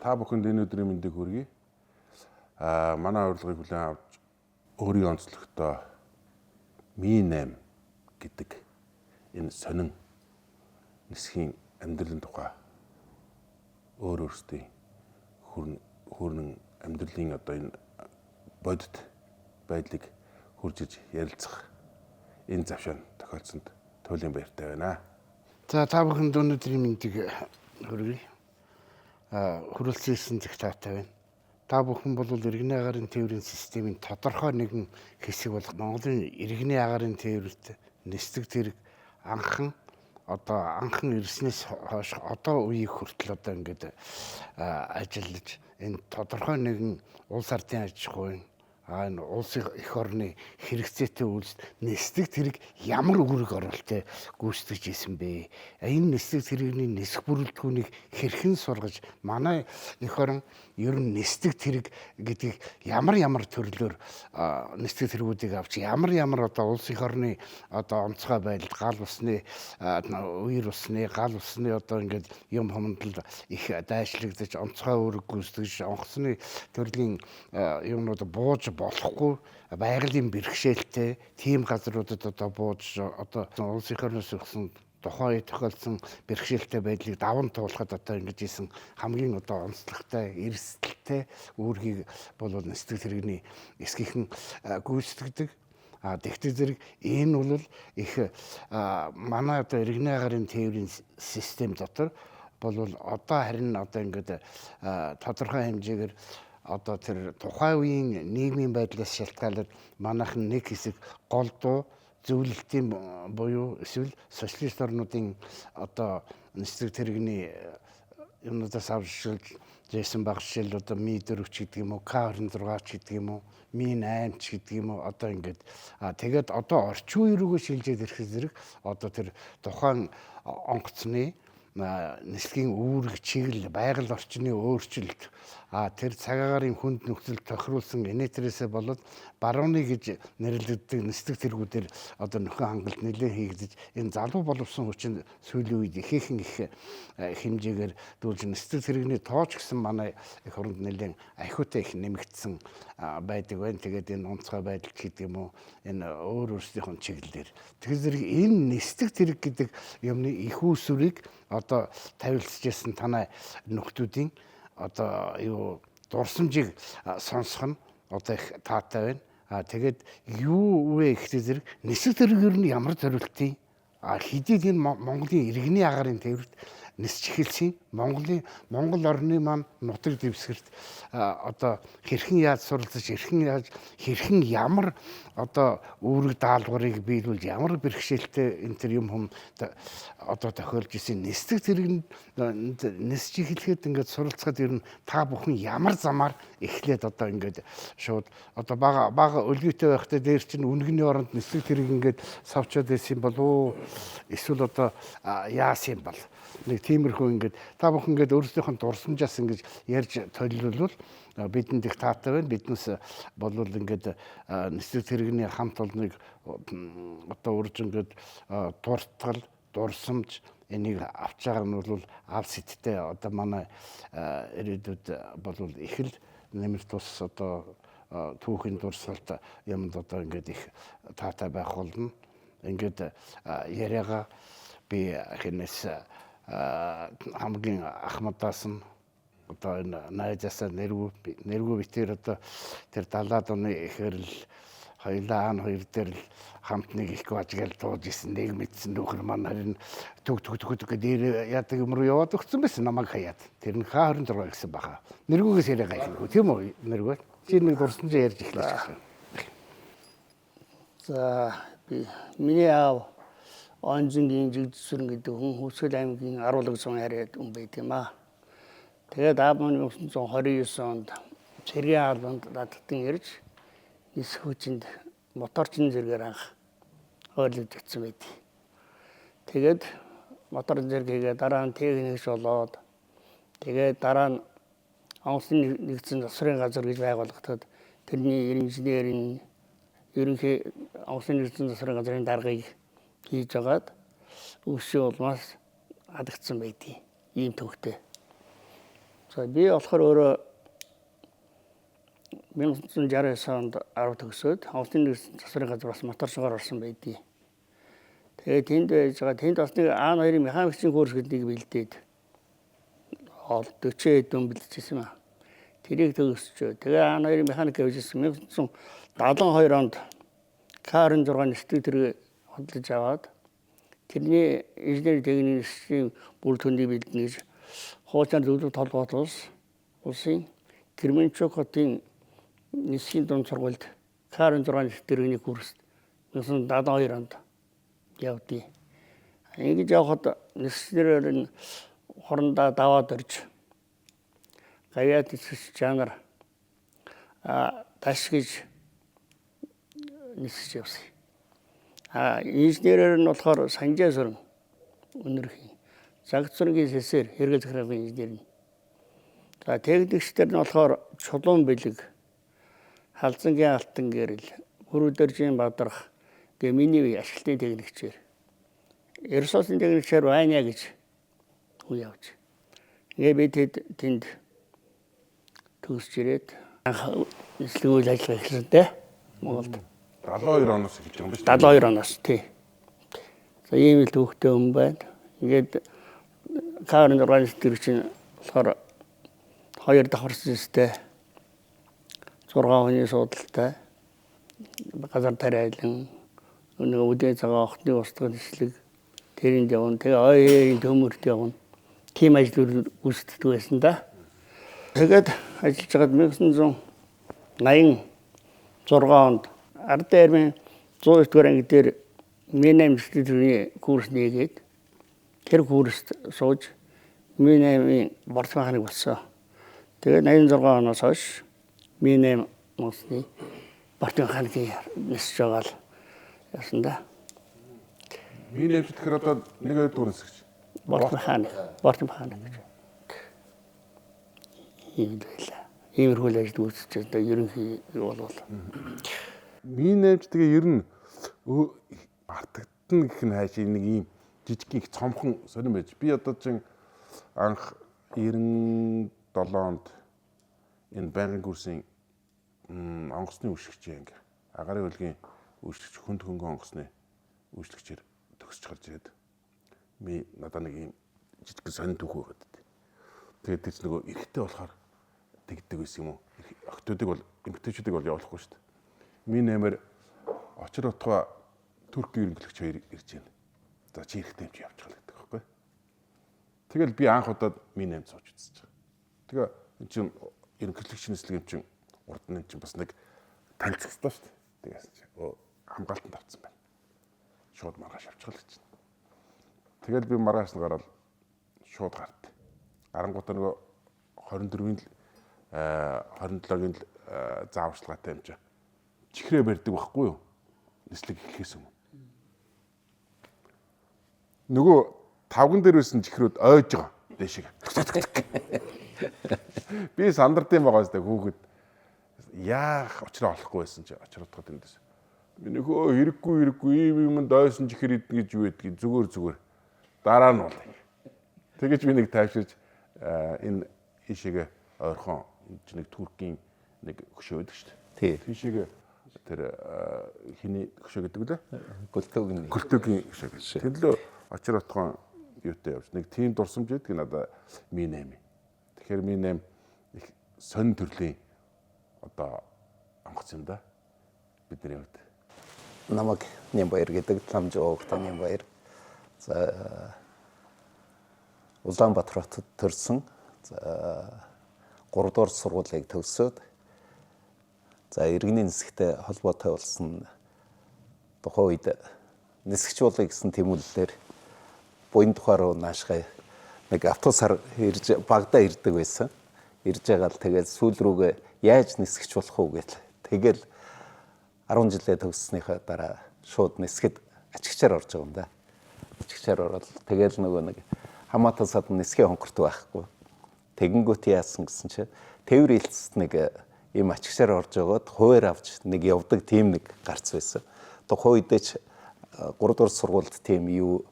Та бүхэнд энэ өдрийн мэндийг хүргэе. Манай урилгыг хүлээн авч өөрийн онцлогтой Mi8 гэдэг энэ сонин нисхийн амьдралын тухай өөр өөрсдийн хүрнэн амьдралын одоо энэ бодит байдлыг хуржиж ярилцах энэ завшаан тохиолдсонд туйлын баяртай байна. За та бүхэнд өнөөдрийн мэндийг хүргэе. Хүрэлцсэн зэх таатай байна. Та бүхэн бол иргэний агаарын тээврийн системийн тодорхой нэгэн хэсэг болох Монголын иргэний агаарын тээврт нисдэг тэрэг анхан ирснээс хойш одоо үеийг хүртэл одоо ингээд ажиллаж энэ тодорхой нэгэн улс ардын аж ахуйн энэ улсын эх орны хэрэгцээтэй үйлс нисдэг тэрэг ямар үүрэг оролттой гүйцэтгэж исэн бэ? Энэ нисдэг тэрэгний нисэх бүрэлдэхүүнийг хэрхэн сургаж манай эх орон ер нь нисдэг тэрэг гэдгийг ямар төрлөөр нисдэг тэргүүдийг авч ямар одоо улс эх орны одоо онцгой байдал гал усны үер усны гал усны одоо ингээд юм хомдол их дайшлагдаж онцгой үүрэг гүйцэтгэж онгоцны төрлийн юмнууд бууж болохгүй байгалийн бэрхшээлтэй тийм газруудад одоо бууж одоо улс эх орноос өгсөн тухайн үед тохиолдсон бэрхшээлтэй байдлыг даван туулахад одоо ингэж исэн хамгийн одоо онцлогтой эрсдэлтэй үүргийг бол нисдэг тэрэгний эсгийнхэн гүйцэтгэдэг. Тэгтээ зэрэг энэ бол их манай одоо иргэний агаарын тээврийн систем дотор бол одоо харин одоо ингээд тодорхой хэмжээгээр одоо тэр тухайн үеийн нийгмийн байдлаас шалтгаалаад манайхан нэг хэсэг голдуу зөвлөлтийн буюу эсвэл социалист орнуудын одоо нисдэг тэрэгний юмнуудаас авшилж жийсэн баг жишээл одоо Mi4 ч гэдэг юм уу, K26 ч гэдэг юм уу, Mi8 ч гэдэг юм уу одоо ингээд тэгээд одоо орчин үе рүүгээ шилжээд ирэх зэрэг одоо тэр тухайн онгоцны нислэгийн үүрэг чиглэл байгаль орчны өөрчлөлт тэр цагаагаар хүнд нөхцөл тохируулсан инээтрээсээ болоод барууны гэж нэрлэгддэг нисдэг тэргүүдээр одоо нөхөн хангалт нэлээд хийгдэж энэ залуу боловсон хүчин сүүлийн үед ихээхэн их хэмжээгээр дүүлж нисдэг тэрэгний тооч гэсэн манай эх оронд нэлээд ахиутай их нэмэгдсэн байдаг байна. Тэгээд энэ онцгой байдал гэдэг юм уу энэ өөр өөрсдийнх нь чиглэлээр тэгэхээр зэрэг энэ нисдэг тэрэг гэдэг юмны их үүсвэрийг одоо тавилтжсэн танай нөхдүүдийн одоо юу дурсамжийг сонсох нь одоо их таатай байна. Тэгээд юу вэ гэхээ зэрэг нисдэг тэрэг ер нь ямар зорилтын хэдий энэ Монголын иргэний агаарын тээврт нисч эхэлсэн Монгол орны маань нутаг дэвсгэрт одоо хэрхэн яаж суралцж хэрхэн ямар одоо үүрэг даалгаврыг биелүүлж ямар бэрхшээлтэй энэ төр юм одоо тохиолж исэн нисдэг тэрэг нисч эхлэхэд ингээд суралцахад ер нь та бүхэн ямар замаар эхлээд одоо ингээд шууд одоо бага өлгийтэй байхдаа дээр чинь үнгэний оронд нисдэг тэрэг ингээд савчаад байсан болов эсвэл одоо яасан бол нэг тиймэрхүү ингээд та бүхэн ингээд өөрсдийнх нь дурсамжаас ингэж ярьж төлөвлөвөл бидэнд их таатай байна. Биднээс болвол ингээд нисдэг тэрэгний хамт олныг одоо урьж ингээд дуртгал дурсамж энийг авч байгаа нь бол ав сэттэй одоо манай ирээдүйд болвол их л нэмэр тус одоо түүхийн дурсгалт юмд одоо ингээд их таатай байх болно. Ингээд яриага би хинээс хамгийн ахмадаас нь одоо энэ найзаасаа нэргүй битэр одоо тэр 70-аад оны ихэрл хоёлаа ан хоёр дээр л хамт нэг их бажгаал дууж исэн нэг мэдсэн нөхөр маань харин төг гэдэг яадаг юм руу яваад өгсөн байсан намайг хаяад тэр нь К26 гэсэн баха нэргүйгээс яриа гайхав тийм үү нэргүй чи нэг дурсамж ярьж эхлэж байна. За би миний аав Онжингийн Жигдсүрэн гэдэг хүн Хүсгэл аймгийн Аруулаг зүүн харьяад хүн байт юм аа. Тэгээд аав маань 1929 онд цэргийн албанд дадлтан ирж нисэх хүчинд моторчин зэргээр анх ойлгогдсон байт. Тэгээд мотор зэрэгээ дараа нь техникч болоод тэгээд дараа нь онгоцны нэгдсэн засварын газар гэж байгуулагдаад тэрний инженерийн ерөнхий онгоцны нэгдсэн засварын газрын даргыг хийж агаад өссөн улмаас адагдсан байдгийг ийм төвхтэй. За би болохоор өөрөө 1969 онд 10 төгсөөд Хонголын нэгдсэн засварын газар бас моторшгоор орсон байдгийг. Тэгээд тэнд байж байгаа тэнд бас нэг А2-ын механикчийн курс гэдгийг бэлдээд 40 хэдэн бэлдчихсэн юм аа. Тэрийг төгсчөө. Тэгээ А2-ын механик гэж хэлсэн 1972 онд К26 нэстэг тэрэг хөдөлж аваад тэрний инженери техникийн нэстгийн бүр төндийг бэлдэнэ гэж хуучаар зөвлөлт толгойд улсын Кременчуг хотын нэсгийн дунд сургуульд К26 нэстэг тэрэгний курст 1972 онд явдیں۔ Ингэж явхад нэслэрээр нь хорондоо даваад орж гавьяат эсвэж жанр таш гэж нисэж явсан. Инженерээр нь болохоор Санжаа Сүрэн өнөрхийн Загц сүрэнгийн сэсээр хэрэгэл захиргааны инженер нь. За техникчдэр нь болохоор Чулуун Бэлэг, Халзангийн Алтан гэрэл, Хүрүүдэржийн Бадрах гэ миний ашиглалтын техникчээр. Ерсоосын техникчээр Ваня гэж үе явж. Тэгээ би тэнд төгсж ирээд нэслэг үйл ажиллагаа эхлэхдээ Монголд 72 оноос эхэлж байгаа юм биш үү? 72 оноос тий. За ийм л төвхтэй хүн байна. Ингээд К26 тэр чинь болохоор 2 давхар системтэй 6 хүний суудалтай газар тариалан нэг үдээ цагаан охтны устгал нэслэг тэрэнд явна. Тэгээ ОЕ-ийн төмөрт явна. Тим ажил үүсгдэг байсан да. Тэгээд ажиллаж байгаад 1986 онд Ардын армийн 109 дугаар анги дээр Ми8 нэслэгний курс нээгээд тэр курст сууж Ми8-ийн борт механик болсон. Тэгээд 86 оноос хойш Ми8 мосны борт механикийн нисэж байгаа л яасан да. Ми8 тэгэхээр одоо нэг дугаар нэсгэж. Борт механик гэж. Ийм байлаа. Иймэрхүү ажил үүсэж одоо ерөнхий бол Ми8 тэгээ ер нь артагдана гэх нь хайш нэг ийм жижиг их цомхон сонирн байж. Би одоо чинь анх 97 онд энэ байнгын курсын онгоцны үйлчлэгч анги агарын хөлгийн үйлчлэгч хүнд хөнгөн онгоцны үйлчлэгчээр төгсөж гарч ирээд ми надад нэг ийм жижиг сонин түүх байгаад. Тэгээд тэр нөгөө эрэхтэй болохоор тэгдэг байсан юм уу? Охтуудыг бол эмгтээчүүдийг бол явуулахгүй шүү дээ. Ми8-аар очир утгаа Туркийн ерөнхийлөгч хоёр ирж байна. За чи эрэхтэй юм чи явж байгаа гэдэг байхгүй. Тэгэл би анх удаад Ми8 сууж үзэж байгаа. Тэгээ энэ чинь ерөнхийлөгч нэслэг юм чинь урд нь чинь бас нэг танилцсан шүү дээ. Тэгээс чи хамгаалтанд авцсан байна. Шууд маргааш авчихлаа гэж. Тэгэл би маргааш нь гараад шууд гарт. Гарангуудаа нөгөө 24-ийн 27-гийн зааварчилгаатай юм чи чихрээ барьдаг байхгүй юу? Нэслэг ихээс өмнө. Нөгөө тавган дээр байсан чихрүүд ойж байгаа дэшиг. Би сандардсан байгаа зү хүүхэд яах очроо олохгүй байсан чи очроо утгаад эндээс. Би нөхөө хэрэггүй ийм юм дойсон чихэр идэх гэж юу гэдгийг зүгээр дараа нь бол. Тэгэж би нэг тайвширж энэ ишээгээ ойрхон нэг Туркийн нэг хөшөө байдаг шүү дээ. Тийшээгээ тэр хиний хөшөө гэдэг үлээ. Гөлтөгийн хөшөө гэж. Тэнлөө очир утгаан юутай явж нэг тийм дурсамж байдаг надад Ми8. Тэгэхээр Ми8 их сонин төрлийн одоо онгоц юм да. Бидний хувьд. Намайг Нямбаяр гэдэг Ламжоогт Нямбаяр. За Улаанбаатар хотод төрсөн. За 3 дугаар сургуулийг төгсөөд за иргэний нисгтэй холбоотой болсон тухайн үед нисгч болъё гэсэн тэмүүлэлээр буян тухай руу наашгаа нэг автобусаар ирж Багдаа ирдэг байсан. Ирж байгаа л тэгээд сүүл рүүгээ яаж нисгч болох уу гэж тэгэл 10 жилээ төгссөнийхаа дараа шууд нисгэд ачигчаар орж байгаа юм да. Ачигчаар ороод тэгэл нөгөө нэг хамаатан сад нисгээ хонхорт байхгүй. Тэгэнгүүт яасан гэсэн чинь тээвэр хэлцэд нэг ийм ачигчаар орж байгаад хуваар авч нэг явдаг тийм нэг гарц байсан. Тухайн үедээ ч 3 дугаар сургуульд тийм юу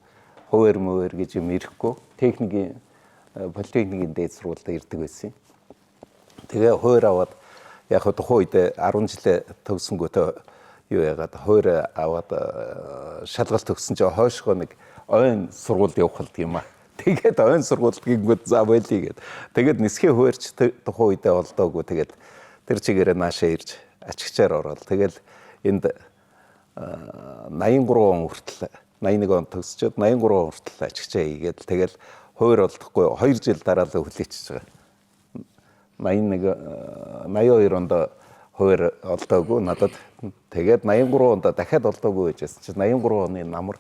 хуваар мөвөр гэж юм ирэхгүй. Техникийн политехникийн дээд сургуульд ирдэг байсан. Тэгээ хойр аваад яг тухайн үед 10 жилээ төгсөнгөтөө юу яагаад хойр аваад шалгалт төгссөн чинь хойшгоо нэг ойн сургуульд явах юм аа. Тэгээд ойн сургуульд гингүүд за байлээ гээд. Тэгээд нисхийн хуурч тухайн үедээ олдоогүй. Тэгээд тэр чигээрээ наашаа ирж ачигчаар ороод тэгэл энд 83 он хүртэл 81 он төгсчөөд 83 он хүртэл ачигчаа хийгээд тэгэл хойр олдохгүй 2 жил дараа л хүлээчихэж байгаа. 82 онд хойр олдоогүй надад тэгээд 83 онд дахиад олдоогүй байжсэн чинь 83 оны намар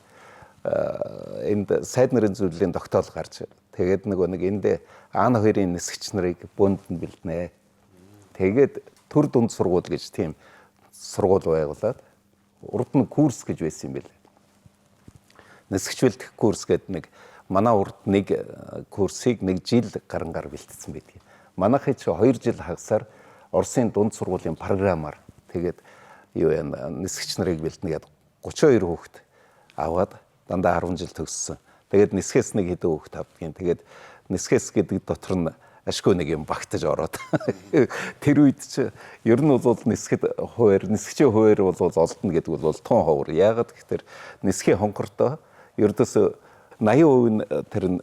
энд сайд нарын зөвлөлийн тогтоол гарч тэгээд нэг энд Аан хоёрын нисгч нарыг бөндөн бэлднэ. Тэгээд төр дунд сургууль гэж тийм сургууль байгуулад урд нь курс гэж байсан юм билээ. Нисгч бэлдэх курс гэдэг нэг манай урд нэг курсыг нэг жил гарангаар бэлтгэсэн байдаг. Манайхыг чи 2 жил хагасаар Оросын дунд сургуулийн програмаар тэгээд юу яа нисгч нарыг бэлдэнэ гэдэг 32 хүүхэд аваад дандаа 10 жил төгссөн. Тэгээд нисгэс нэг хэдэн хүүхэд авдгийн. Тэгээд нисгэс гэдэг дотор нь ашгүй нэг юм багтаж ороод тэр үед чи ер нь бол нисгэд хуур нисгчийн хуур бол олдно гэдэг бол тун ховор. Яагаад гэхээр нисхийн хонхортой ердөөсө 80% тэр нь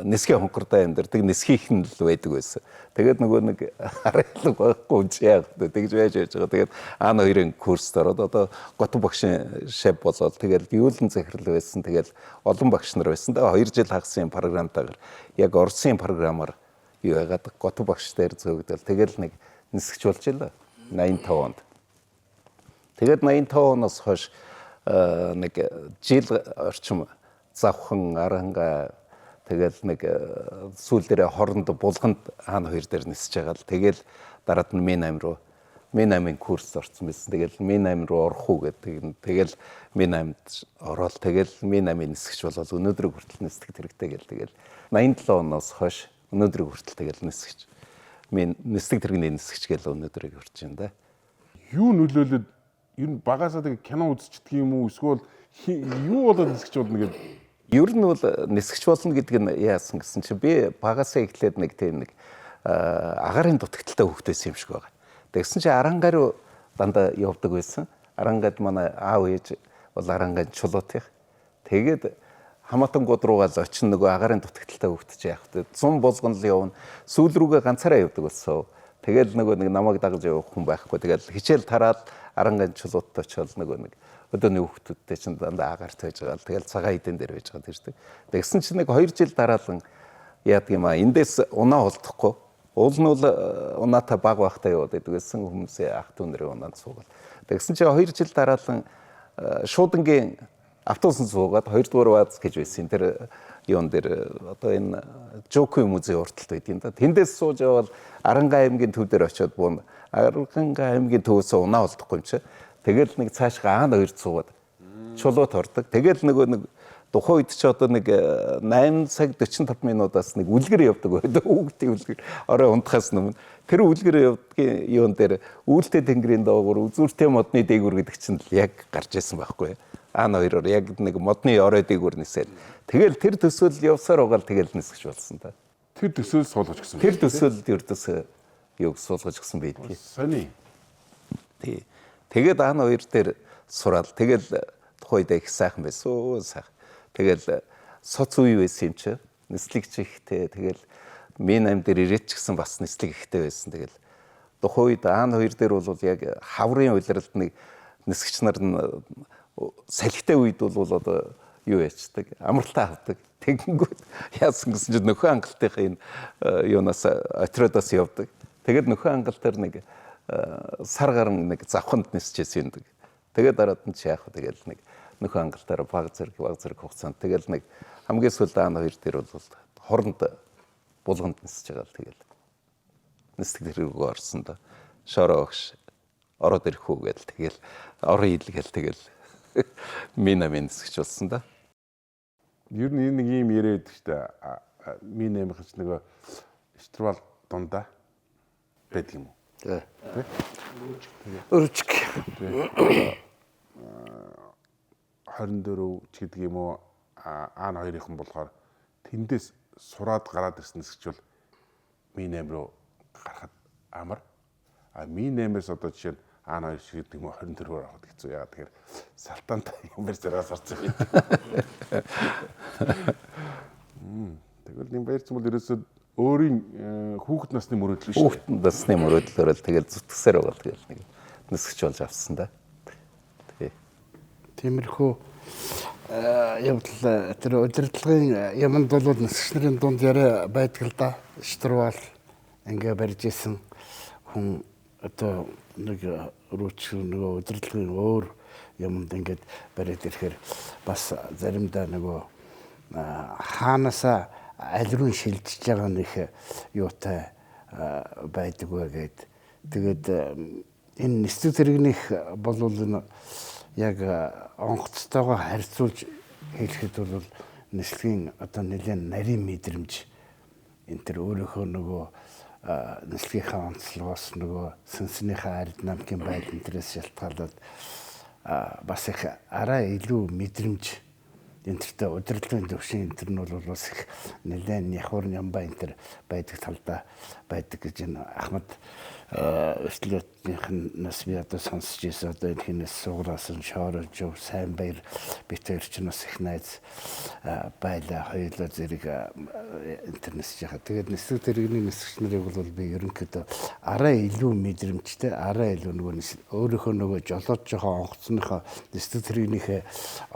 нисхийн хонхортой амьдардаг нисхийнх нь л байдаг байсан. Тэгээд нөгөө нэг харилцаг байхгүй ч яах вэ? Тэгж байж байгаа. Тэгээд Аан хоёрын курст ороод одоо Готон багшийн шав болоод тэгээд гүйүүлэн захирал байсан. Тэгээд олон багш нар байсан. Тэгээд 2 жил хагасын програмтайгаар яг Оросын програмаар юу яагаад Готон багш дээр зөөгдөл тэгээд нэг нисгч болж илаа 85 онд. Тэгээд 85 оноос хойш нэг жил орчим завхан аранга тэгэл нэг сүүл дээрээ хоронд булганд Аан хоёр дээр нисэж байгаа л тэгэл дараад нь Мен8 руу Мен8-ын курс орсон байсан. Тэгэл Мен8 руу орох уу гэдэг. Тэгэл Мен8-д ороод тэгэл Мен8-ын нисгч болоод өнөөдрийг хүртэл нисдэг хэрэгтэй гэл тэгэл 87 оноос хойш өнөөдрийг хүртэл тэгэл нисгч нисдэг тэрэгний нисгч гэл өнөөдрийг хүрч байна да. Юу нөлөөлөд ер нь багасаа тэг кино үзчихдэг юм уу эсвэл юу болоод нисгч болно гэдэг. Ер нь бол нисгч болно гэдэг нь яасан гэсэн чи би багасаа эхлээд нэг тийм нэг агарын дутагдaltaй хөвгтэйсэн юм шиг байгаа. Тэгсэн чи арангаа руу дандаа явдаг байсан. Арангад манай аав ээж бол арангаан чулуутих. Тэгээд хамаатангууд руугаа л очин нөгөө агарын дутагдaltaй хөвгтөж яах вэ? 100 болгон л явна. Сүүл рүүгээ ганцаараа явдаг болсон. Тэгэл нөгөө нэг намайг дагаж явах хүн байхгүй. Тэгэл хичээл тараад арангаан чулууттай очил нөгөө нэг өдөөний хүүхдүүдтэй чинь дандаа агаарт байж байгаа. Тэгэл цагаан идэн дээр байж байгаа тийм. Тэгсэн чинь нэг 2 жил дараалан яадаг юм аа. Эндээс унаа олдохгүй. Уул нь бол унаатай баг багтаа яваад байдаг гэсэн хүмүүсээ ах дүү нарын унаанд суугаад. Тэгсэн чинь 2 жил дараалан шуудангийн автобусанд суугаад 2 дугаар бааз гэж байсан. Тэр юун дээр одоо энэ Жокуи музей урталт байдгийн да. Тэндээс сууж явал Арангаа аймгийн төв дээр очиод буун Арангаа аймгийн төвөөс унаа олдохгүй юм чи. Тэгэл нэг цаашгаа Аан хоёрт суугаад чулуут ордог. Тэгэл нөгөө нэг тухайн үед ч одоо нэг 8 цаг 45 минутаас нэг үлгэр явдаг байдаг. Хүүхдийн үлгэр орой унтахаас өмнө тэр үлгэр явдгийн юун дээр үүлтэй тэнгэрийн доогуур үзүүртэй модны дээгүр гэдэг чинь яг гарч ирсэн байхгүй. Аан хоёроор яг нэг модны орой дээгүр нисэл. Тэгэл тэр төсөөл явсаар байгаа л тэгэл нисгэж болсон та. Тэр төсөөл суулгаж гисэн. Тэр төсөөлд ердөөсөө юг суулгаж гисэн байдгийг. Сони. Тий. Тэгээд Аан хоёр дээр сураал. Тэгэл тухайн үед их сайхан байсан. Сайхан. Тэгэл соц үе байсан юм чи. Нислэгч ихтэй. Тэгэл Мен8 дээр ирээч гисэн бас нислэг ихтэй байсан. Тэгэл тухайн үед Аан хоёр дээр бол яг хаврын улиралд нэг нисгч нар нь салхитай үед бол одоо юу яачдаг? Амралтаа авдаг. Тэгэнгүүт яасан гэсэн чинь нөхөн ангалтынхаа энэ юунаас отродоос явдаг. Тэгээд нөхөн ангалтаар нэг сар гарan нэг завханд нисчихсэн юм. Тэгээд дараад нь чи яах вэ? Тэгэл нэг нөхөн ангалтаар баг зэрэг хугацаанд тэгэл нэг хамгийн сүүлд Аан хоёр дээр бол хоронд булганд нисэж байгаа л тэгэл нисдэг тэрүүг орсон да. Шороо огш ороод ирэх үү гэдэл тэгэл орон ийлгээл тэгэл Мен8 нисгэж болсон да. Ер нь нэг юм яриад штэ Мен8 гэж нөгөө фестивал дундаа байдаг юм уу? Тий. Өрчг. 24 ч гэдэг юм уу Аан хоёрынхан болохоор тэндээс сураад гараад ирсэн нисгч бол Mi8 руу гарахад амар. А Mi8-ээс одоо жишээ нь А2 шиг гэдэг юм 24-оор авах хэцүү. Яагаад тэгэхээр салтаантай юм зэрэгс орсон юм. Тэгвэл энэ баяр цэцмэл ерөөсөө өөрийн хүүхэд насны мөрөөдөл шүү. Хүүхэд насны мөрөөдлөөр л тэгэл зүтгэсээр байгаа. Тэгэл нэг нисгч болж авсан да. Тэгээ. Тиймэрхүү явдал тэр удирдлагын юмд бол нисгч нарын дунд яриа байдаг л да. Штурвал ингээ барьж исэн хүн одоо нэг рууч нөгөө удирдлагын өөр юмд ингээд бариад ирэхээр бас заримдаа нөгөө хаанасаа аль руу шилжиж байгаа нэг юутай байдаг вэ гэд. Тэгээд энэ нисдэг тэрэгнийх бол энэ яг онгоцтойгоо харьцуулж хэлэхэд бол нислэгийн одоо нэлээд нарийн мэдрэмж энэ төр өөрийнхөө нөгөө нислэгийнхаа онцлогоос нөгөө сүнснийхээ ард намгийн байдал энэс шалтгаалаад бас их арай илүү мэдрэмж энэ төртөө удирдлагын төвшин энэ төр нь бол бас их нэлээд нягур нямба энэ төр байдаг талдаа байдаг гэж энэ Ахмад Өслөтнийхнээс би одоо сонсч ирсэн одоо энэ хинээс суглаас нь шоорож жив сайн баяр битэр чинь бас их найз байлаа хоёулаа зэрэг интернэс жахаа. Тэгээд нисдэг тэрэгний нисгч нарыг бол би ерөнхийдөө арай илүү мэдрэмжтэй арай илүү нөгөө өөрийнхөө нөгөө жолоод жоохон онгоцныхоо нисдэг тэрэгнийхээ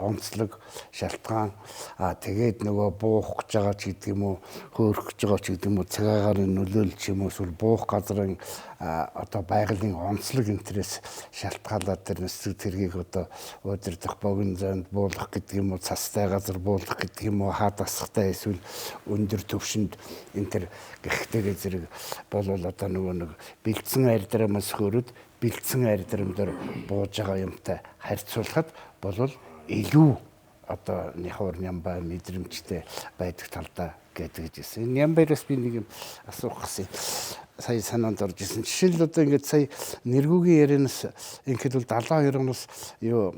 онцлог шалтгаан тэгээд нөгөө буух гэж байгаа ч гэдэг юм уу хөөрөх гэж байгаа ч гэдэг юм уу цагаагаар нөлөөлж юм уу эсвэл буух газрын одоо байгалийн онцлог интерес шалтгаалаад тэр нисдэг тэргийг одоо удирдах богино зайд буулгах гэдэг юм уу цастай газар буулгах гэдэг юм уу хаад асахтай эсвэл өндөр төвшөнд энэ тэр гихтэйгээ зэрэг болвол одоо нөгөө нэг бэлдсэн аридрамаас хөрөд бэлдсэн аридрамдаар бууж байгаа юмтай харьцуулахад болвол илүү одоо нягур нямба мэдрэмжтэй байдаг талдаа гэдэг гэсэн. Энэ нямбараас би нэг юм асуух гэсэн. Сая санаанд орж ирсэн. Жишээл одоо ингээд сая нэргүүгийн ярианаас ингээд бол 72 оноос юу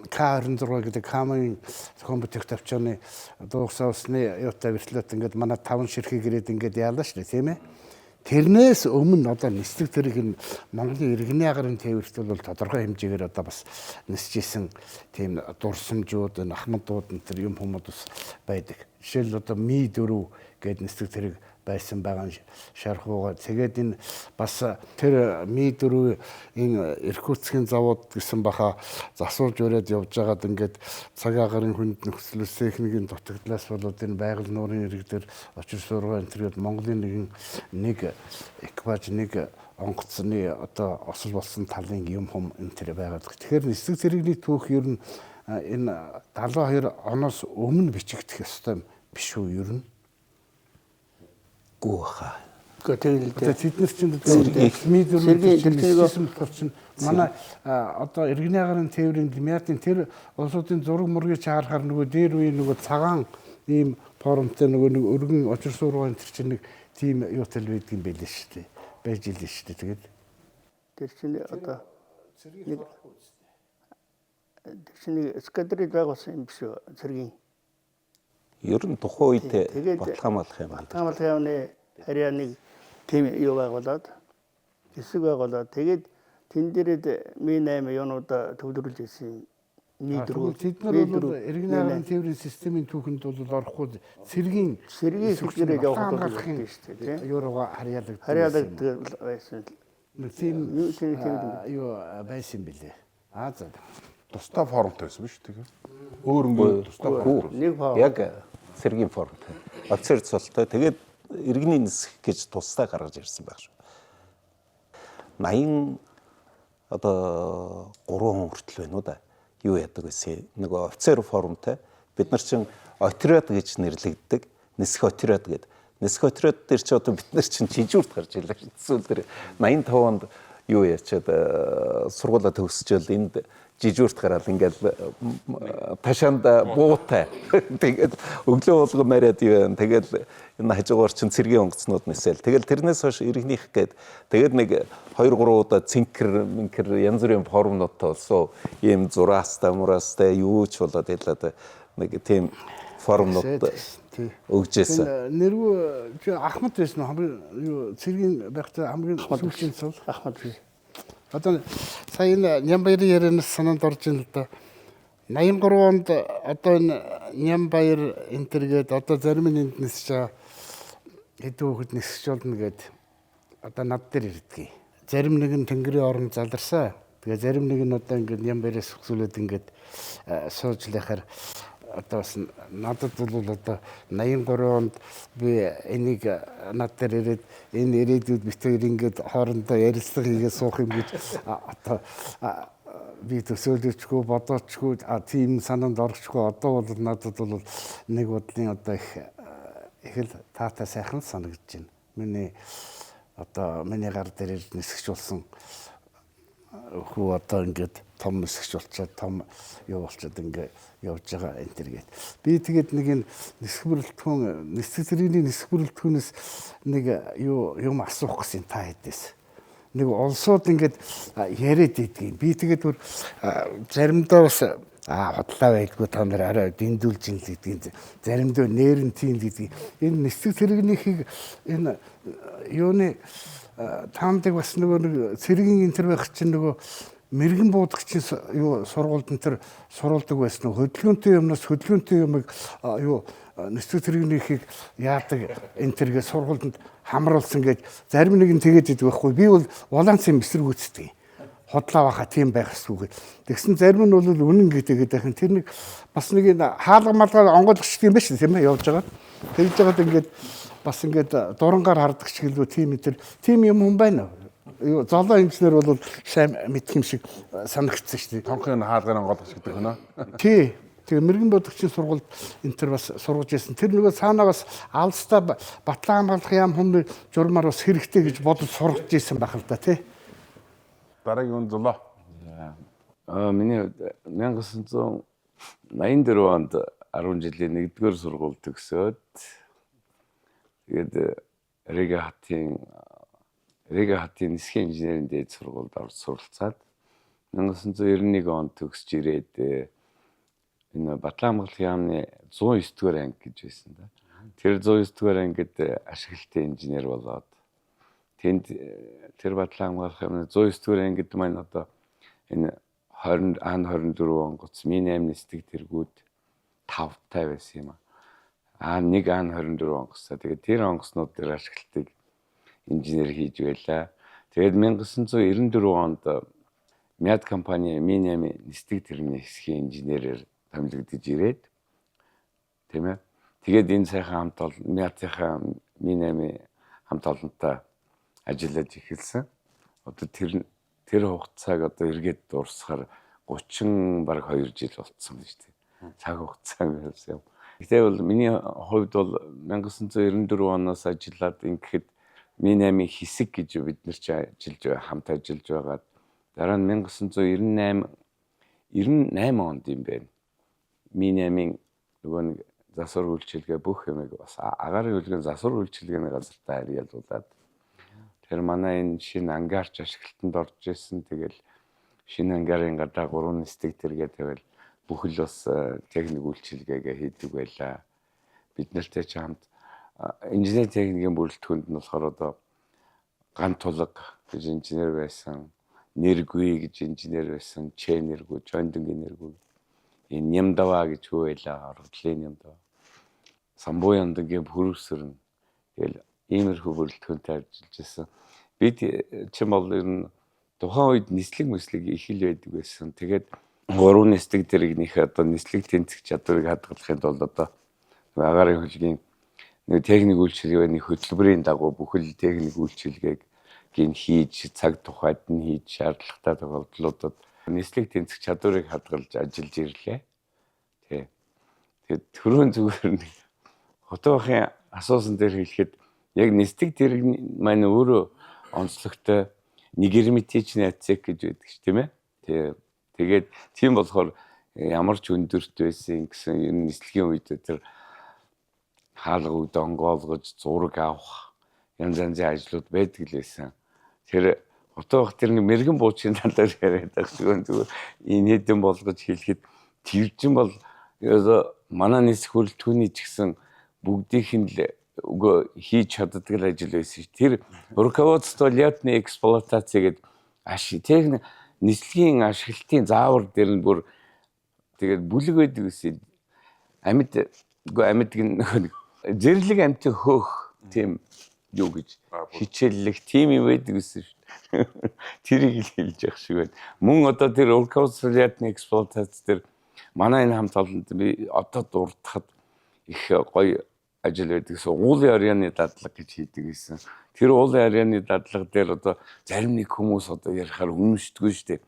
К26 гэдэг Камын зохион бүтээх төвчөөний дуусаа усны юутай вертолет ингээд манай 5 ширхэг ирээд ингээд яалаа шүү дээ тийм ээ. Тэрнээс өмнө одоо нисдэг тэрэг нь Монголын иргэний агарын тээвэрт бол тодорхой хэмжээгээр одоо бас нисжсэн тийм дурсамжууд энэ ахмадууд энэ төр юм хүмүүс бас байдаг. Жишээл одоо Mi4 гэдэг нисдэг тэрэг байсан байгаа шархуугаа. Тэгээд энэ бас тэр Mi4 энэ Иркутскийн завод гэсэн баха засуулж өрөөд явж байгаад ингээд цаг агарын хүнд нөхцөлөөс техникийн дутагдлаас болоод энэ байгаль нуурын ирэг дээр очир сургаа энэ төрөд Монголын нэг экипаж нэг онгоцны одоо осол болсон талын юм хум энэ төр байгаад. Тэгэхээр нисдэг зэрэгний түүх ер нь энэ 72 оноос өмнө бичигдэх ёстой биш үү ер нь? Гуха. Тэгээд бид нар чинь Mi4 манай одоо иргэний агарын тээврийн Лимиатын тэр улсуудын зураг мургийг харахаар нөгөө дээр үе нөгөө цагаан ийм формтой нөгөө нэг өргөн очир суургын тэр чинь нэг тийм юутай л байдаг юм байлээ шүү дээ. Байж илээ шүү дээ. Тэгээд тэр чинь одоо тэр чинь эскадрид байгуулсан юм биш үү? Цэргийн Ер нь тухайн үед баталгаамлах юм байна. Баталгаамлахын харьяа нэг тийм юу байгуулад хэсэг байгуулад тэгээд тэн дээрээ Mi8 юунуудаа төвлөрүүлж ирсэн. Mi4 тэд нар бол иргэний агарын тээврийн системийн түүхэнд бол орохгүй цэргийн хэлбэрээр явах гэдэг шүү дээ. Юурууга харьяалагддаг байсан. Тийм юу байсан бэлээ. За Тусдаа формтой байсан биш үү? Өөр өнгө тусдаа нэг форм. Яг цэргийн формтой. Офицер цолтой. Тэгээд иргэний нисэх гэж тусдаа гаргаж ирсэн байх шүү. 80 одоо 3 хүн хүртэл байна уу да. Юу яадаг гэсэн нөгөө офицер формтой. Бид нар чинь отряд гэж нэрлэгддэг. Нисэх отряд гэдэг. Нисэх отряд дээр чи одоо бид нар чинь жижүүрт гарч ирлээ. Эсвэл тэр 85 онд юу яачаад сургуулаа төгсчөөл энд жижүүрт гараад ингээл ташаанд буутай. Тэгээд өглөө болгон мариад юу. Тэгэл энэ хажуугаар чинь цэргийн онгоцнууд нисэл. Тэгэл тэрнээс хойш иргэнийх гээд тэгээд нэг 2-3 удаа цинкер янз бүрийн формнуудтай болсон. Ийм зураастай, мураастай юу ч болоод хэлээд нэг тийм формнууд өгжээсэн. Нэрвүү Ахмад байсан уу? Хамгийн юу цэргийн байхдаа хамгийн сүүлчийн цол Ахмад бий. одоо сая энэ Нямбаярын ярианаас санаанд орж ийн л да. 83 онд одоо энэ Нямбаяр энтергээд одоо зарим нь энд нисэж хэдэн хүүхэд нисэж болно гэд одоо над дээр ирдгийг. Зарим нэг нь тэнгэрийн орон заларсаа. Тэгээ зарим нэг нь одоо ингээд Нямбаяраас хөсүүлээд ингээд сууж лахаар одоо бас надад бол одоо 83 онд би энийг над дээр ирээд энэ ирээдүйд бит хоёр ингээд хоорондоо ярилцлага хийгээд суух юм гэж одоо би төсөөлөжгүй бодоочгүй тийм санаанд орчихгүй одоо бол надад бол нэг бодлын одоо их л таатай сайхан санагдаж байна. Миний гар дээр нисгэж болсон хүү одоо ингээд том нисгэж болчиход том юу болчиход ингээд явж байгаа энэ төргээд би тэгээд нэг энэ нисэх бүрэлдэхүүн нисэх зэргийн нисэх бүрэлдэхүүнээс нэг юм асуух гэсэн та хэдээс нэг олсууд ингээд яриад идэгин би тэгээд бүр заримдаа бас хотлоо байдгүй та нар арай дэндүүлж ин л гэдгийг заримдаа нэрэн тийм л гэдгийг энэ нисэх зэрэгнийхийг энэ юуны таамдаг бас нөгөө цэргийн интер байх чинь нөгөө мэрэгэн буудагчийн юу сургуульд энэ сурулдаг байсан нь хөдөлгөөнтэй юмнаас хөдөлгөөнтэй юмыг юу нисэх зэрэгнийхийг яадаг интергээ сургуульд хамруулсан гэж зарим нэг нь тэгээд идэг байхгүй би бол улаанцын мэсрэг үүсдэг хотлоо баха тийм байх хэрэггүй. Тэгсэн зарим нь бол үнэн гэдэг дахин тэр нэг бас нэг хаалга малгай онгойлгоч юм биш тийм ээ явж байгаа. Тэгж байгаад ингээд бас ингээд дурангаар хардаг ч гэлгүй тийм юм хүн байна. Золоо инженер бол сайн мэдх юм шиг санагдсан шүү дээ. Тонхын хаалгын онгойлгоч гэдэг байна. Тий. Тэгээ мэрэгэн бодогчийн сургуульд энтер бас сургаж байсан. Тэр нөгөө цаанаа бас алстаа батлан хамгаалах яам хүмүүс журмаар бас хэрэгтэй гэж бодож сургаж байсан байх л да тий. Дараагийн золоо. Миний 1984 онд 10 жилийн 1-р сургууль төгсөөд тэгээд Рига хатын нисхийн инженерийн дээд сургуульд орж суралцаад 1991 онд төгсж ирээд энэ Батлан хамгааллын яамны 109-р анги гэж байсан да. Тэр 109-р ангид ашиглалтын инженер болоод тэнд тэр Батлан хамгааллын яамны 109-р ангид маань одоо энэ 24 онгоц Ми8 нисдэг тэргүүд 5 байсан юм аа. Нэг 24 онгоцтой. Тэгээд тэр онгоцнууд дээр ашиглалтыг инженер хийж байлаа. Тэгээд 1994 онд Мяд компани Ми8 нисдэг тэрний хэсгийн инженерээр томилогдож ирээд тийм ээ. Тэгээд энэ сайхан хамт олон Мяд-ийнхаа Ми8 хамт олонтой ажиллаж эхэлсэн. Одоо тэр хугацааг одоо эргээд дуусгахаар 30 бараг 2 жил болцсон гэж тийм. Цаг хугацаа гэсэн юм. Гэтэ бол миний хувьд бол 1994 оноос ажиллаад ингэхэд Ми8-ийн хэсэг гэж бид нар ч хамт ажиллаж байгаад дараа нь 1998 онд юм байна. Ми8-ийн нөгөө нэг засвар үйлчилгээ бүх юмыг бас агаарын хөлгийн засвар үйлчилгээний газартаа харьяалуулад тэр манай энэ шинэ ангаарч ашиглалтанд орж ирсэн. Тэгэл шинэ ангарын гадаа 3 нисдэг тэргээ тэгэл бүхэл бас техник үйлчилгээгээ хийдэг байлаа. Бид нартай ч хамт инженер техникийн бүрэлдэхүүнд нь болохоор одоо Ган Тулга гэж инженер байсан, Нэргүй гэж инженер байсан, Чэ Нэргүй, Чондонгийн Нэргүй, энэ Нямдава гэж хөө байлаа, Ордлын Нямдава. Самбуяндгийн Бүрсэрн тэгэл иймэрхүү бүрэлдэхүүнтэй ажиллаж байсан. Бид чим бол ер нь тухайн үед нислэг их л байдаг байсан. Тэгээд 3 нислэг дэрэгнийх одоо нислэг тэнцэх чадварыг хадгалахын тулд одоо агаарын хөлгийн нэг техник үйлчилгээний хөтөлбөрийн дагуу бүхэл техник үйлчилгээг хийж цаг тухайд нь хийж шаардлагатай тохиолдлуудад нислэг тэнцэх чадварыг хадгалж ажиллаж ирлээ. Тэгээд түрүүн зүгээр нэг хотоохын асуусан дээр хэлэхэд яг нислэг дэрэг маань өөрөө онцлогтой нэг герметичный отсек гэж байдаг ш тийм ээ. Тэгээд тийм болохоор ямар ч өндөрт байсан гэсэн ер нь нислэгийн үед тэр хаалга үед онгоолгож зураг авах янз янзын ажлууд байдаг л байсан. Тэр хотоох тэр мэрэгэн буучийн талаар яриад байгаа зүгээр энэ хэдэн болгож хэлэхэд тэр чинь бол манай нисэх бүрэлдэхүүний ч гэсэн бүгдийнх нь л үгүй хийж чаддаг л ажил байсан ш. Тэр руководство летний эксплуатаци гэдэг техник нислэгийн ашиглалтын заавар дээр нь бүр тэгээд бүлэг байдаг гэсэн. Амьд үгүй амьд гэн зэрлэг амьтыг хөөх тийм юу гэж хичээллэх тийм юм байдаг гэсэн ш. Тэрийг л хэлж явах шиг байна. Мөн одоо тэр руководство летний эксплуатаци дээр манай энэ хамт олонд би одоо дурдахад их гоё ажил байдаг гэсэн. Уулын орёны дадлага гэж хийдэг гэсэн. Тэр уулын орёны дадлага дээр одоо зарим нэг хүмүүс одоо ярихаар үнэмшдэггүй шүү дээ.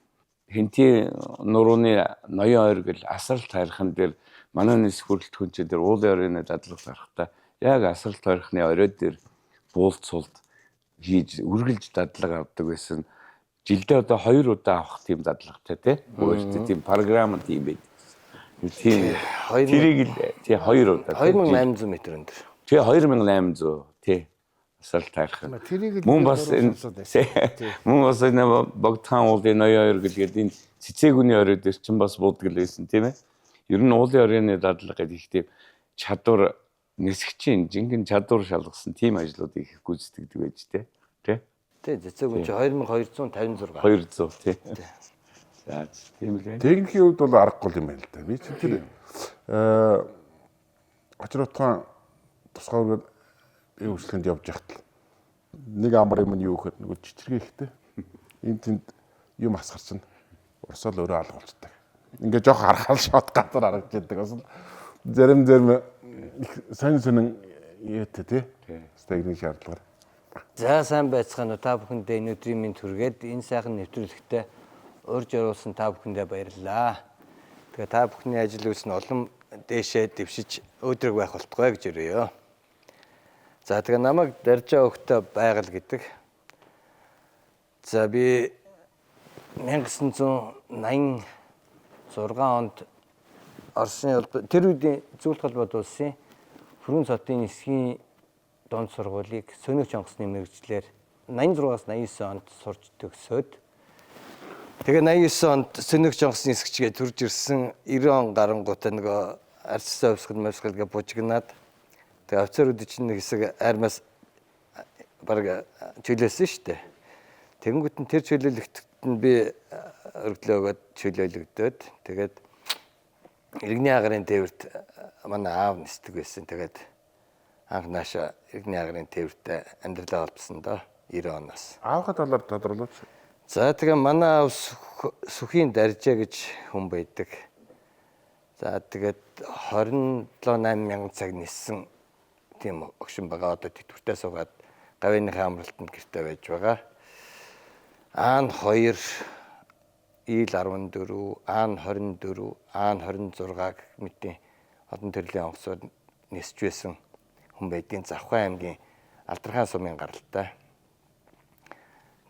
Хинти нурууны ноён ойр гэл асралт хайрхан дээр манай нис хүрэлтгүнчээр дээр уулын орёны дадлага гарахтаа яг асралт хайрхны орой дээр буулцуулд хийж үргэлж дадлага авдаг байсан. Жилдээ одоо 2 удаа авах тийм дадлагатай тий. Өөртөө тийм програм тийм байдаг. Тийм тэрийг л тий 2 удаа 2800 м өндөр. Тий 2800 тий. Асралт хайрхан. Мөн бас энэ Богдхан уулын ноён ойр гэлгээд энэ цэцэгүний орой дээр чинь бас буудаг л байсан тийм ээ. Ер нь уулын оройны дадлага гэдэг их тийм чадвар нисгчийн жинхэнэ чадвар шалгасан тийм ажлуудыг их гүйцэтгэдэг байж тий. Тий цэцэг үн чи 2256. 200 тий. За тийм л байна. Техникийн хувьд бол аргагүй юм байна л да. Би ч тэр очротхон тусгай үйлчлэгэнд явж яхад нэг амар юм нь юу гэхээр нөгөө чичиргээ ихтэй. Энд тэнд юм асгарч нь урсаал өөрөө алгуулцдаг. Ингээ жоох харахаар шот газар харагдаж байдаг. Бас зарим сонин яатай тий. Техник шаардлагаар. За сайн байцгаана уу та бүхэндээ энэ өдрийн мэнд хүргээд энэ сайхан нэвтрүүлэгтээ урьж оруулсан та бүхэндээ баярлалаа. Тэгээ та бүхний ажил үйлс нь олон дээшээ дэвшиж өөдрөг байх болтугай гэж өрөөё. За тэгээ намайг Даржаа өгтөө байгаль гэдэг. За би 1986 онд Орсын тэр үеийн зөвлөлт холбоод улсын Хүрэн цотын нисхийн дунд сургуулийг Сөнөг онгоцны мэргэжлэр 86-аас 89 онд сурч төгсөөд тэгээ 89 онд Сөнөг онгоцны нисгчгээ төрж ирсэн 90 он гарангуутаа нөгөө арчсан өвсгөл гэ бужигнаад тэгээ офицерууд чинь нэг хэсэг армаас баг чөлөөсөн шүү дээ. Тэгэнгүүт нь тэр чөлөөлөгтөд нь би өргөлөөгөөд чөлөөлөгдөөд тэгээд иргэний агарын тээвэрт манай аав нисдэг байсан. Тэгээд анх нааша иргэний агарын тээвэртэй амьдралаа олбсон доо 90 оноос. Аавхаа талаар тодруулаач. За тэгээ манай аав Сүхийн Даржаа гэж хүн байдаг. За тэгээд 27-8 мянган цаг ниссэн тийм огшин байгаа. Одоо тэтгэвртээ суугаад гавьяаныхаа амралтанд гэртээ байж байгаа. Аан 2 ил 14, аан 24, аан 26 гэх мэтийн олон төрлийн онгоцууд нисж байсан хүн байдгийн Завхай аймгийн Алдархан сумын гаралтай.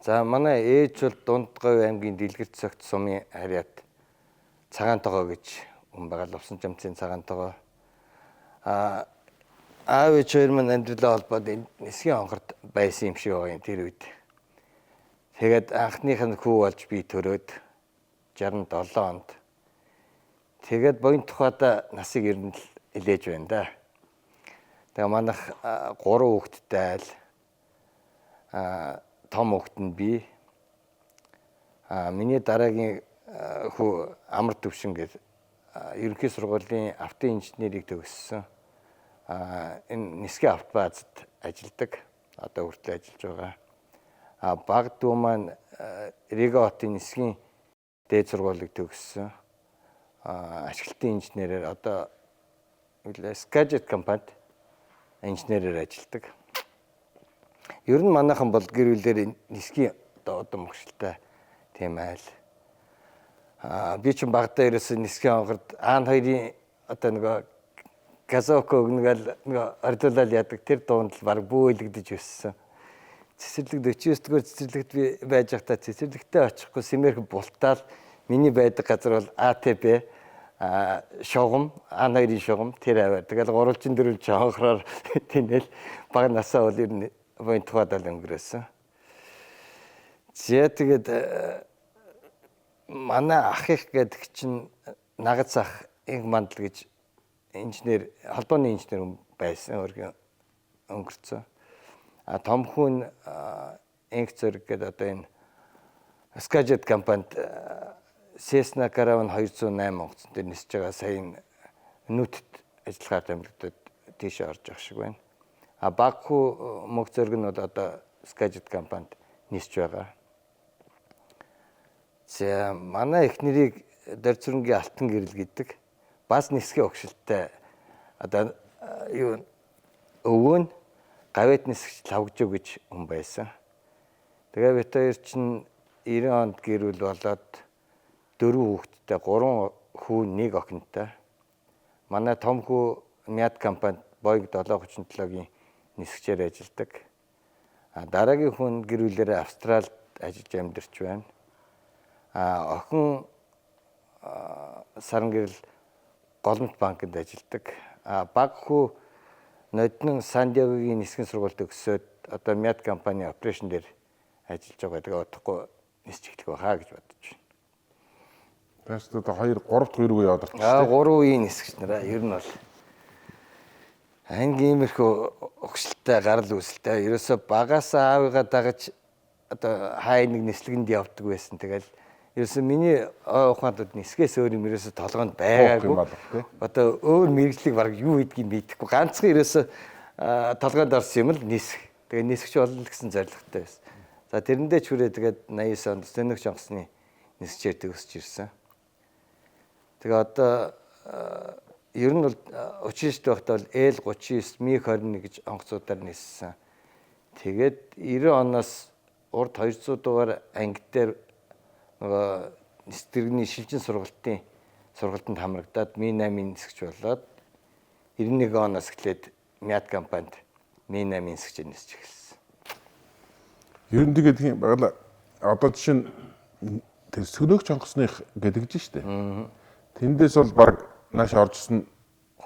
За манай ээж бол Дундгой аймгийн Дэлгэрт цогт сумын харьяат Цагаан тогоо гэж хүн байгаа л усан жамцын Цагаан тогоо. Аав ээж хоёр маань амьдралаа холбоод нисхийн онгорд байсан юм шиг байгаа юм тэр үед. Тэгээд анхных нь хүү болж би төрөөд 67 онд. Тэгээд боён тухайда насыг ер нь илээж байна да. Тэгээ манайх 3 хүүхэдтэй айл. Том хүүхэд нь би. Миний дараагийн хүү Амар Төвшин гэж ерөнхий сургуулийн автоинженерийг төгссөн. Энэ нисхийн автобазад ажилладаг. Одоо хүртэл ажиллаж байгаа. Баг дүү маань Рига хотын нисхийн дээд сургуулийг төгссөн. Ашиглалтын инженерээр одоо Skagit компанид инженерээр ажилладаг. Ер нь манайхан бол гэр бүлээр нисхийн одоо мөгшөлтэй тийм айл. Би ч багтаа ерөөсөн нисхийн онгорд аан хоёрын одоо нөгөө газоко өгнөгөл нөгөө ордуулаад яадаг тэр дуунд л баг бөөлөгдөж өссөн. Цэцэрлэг 49-р цэцэрлэгт би байж байхдаа цэцэрлэгтээ очихгүй Симэрх бултаал миний байдаг газар бол АТБ шугам аан хоёрын шугам тэр аваа. Тэгэл 3-4 жоохроор тэнэл баг насаа бол ер нь боён тухайдаа өнгөрөөсөн. За тэгээд манай ах их гэдэг чинь нагц ах инх мандал гэж инженер, холбооны инженер байсан өргөн өнгөрцөн. А том хүн инх зөрг гэдэг одоо энэ Skagit компанид Cessna Caravan 208 онгоцон дээр нисэж байгаа сая нүүтэд ажиллагаа томилогдод тийш орж явах шиг байна. А Багхүү мөг зөрг нь бол одоо Skagit компанид нисэж байгаа. За манай их нэрийг Дорцрунгийн алтан гэрэл гэдэг бас нисхийн огшилттай одоо юу өвөө нь гавьяд нисгч лавгжоо гэж хүн байсан. Тэгээ бид хоёр чинь 90 онд гэрүүл болоод 4 хүүхэдтэй 3 хүү 1 охинтой. Манай том хүү Мяд компанид Boeing 737-гийн нисгчээр ажилладаг. А дараагийн хүн гэрүүлээрээ Австралид ажиллаж амьдарч байна. А охин саран гэрэл Голомт банкнд ажилладаг. А баг хүү ноднон Сан-Диегогийн нисгэн сургуульд өгсөд одоо Мяд компани операшн дээр ажиллаж байгаа. Тэгээ удахгүй нисч эхлэх байхаа гэж бодож байна. Тэгээс одоо 2 3 дахь үеийг яваад байна. 3 үеийн нисгч нараа ер нь бол анги иймэрхүү огшилттай гарал үүсэлтэй. Ерөөсө багасаа аавыгаа дагаж одоо хай нэг нислэгэнд явдаг байсан. Тэгэл ерөөсө миний ухаанд нисгээс өөр юм ерөөсө толгоонд байгаагүй. Одоо өөр мэрэгжлийг баг юу хийдгийг мэдэхгүй. Ганцхан ерөөсө толгойд орсон юм л нисэх. Тэгээ нисгч болно гэсэн зорилготой байсан. За тэрэндээ ч хүрээ тэгээд 89 онд Сөнөг Жонгосны нисгчээр төгсөж ирсэн. Тэгээ одоо ер нь бол училищт байхдаа бол L39, МиГ-21 гэж онгоцуудаар ниссэн. Тэгээд 90 оноос урд 200 дугаар анги дээр нөгөө нисдэргэний шилжин сургалтанд хамрагдаад Mi-8-ийн нисгч болоод 91 оноос эхлээд Мяд компанид Mi-8-ийн нисгчээр нисэж эхэлсэн. Ер нь тэгээд тийм багла одоо жишээ нь тэр Сөнөг Жонгосных гэдэг чинь шүү дээ. Тэндээс бол баг нааш оржсэн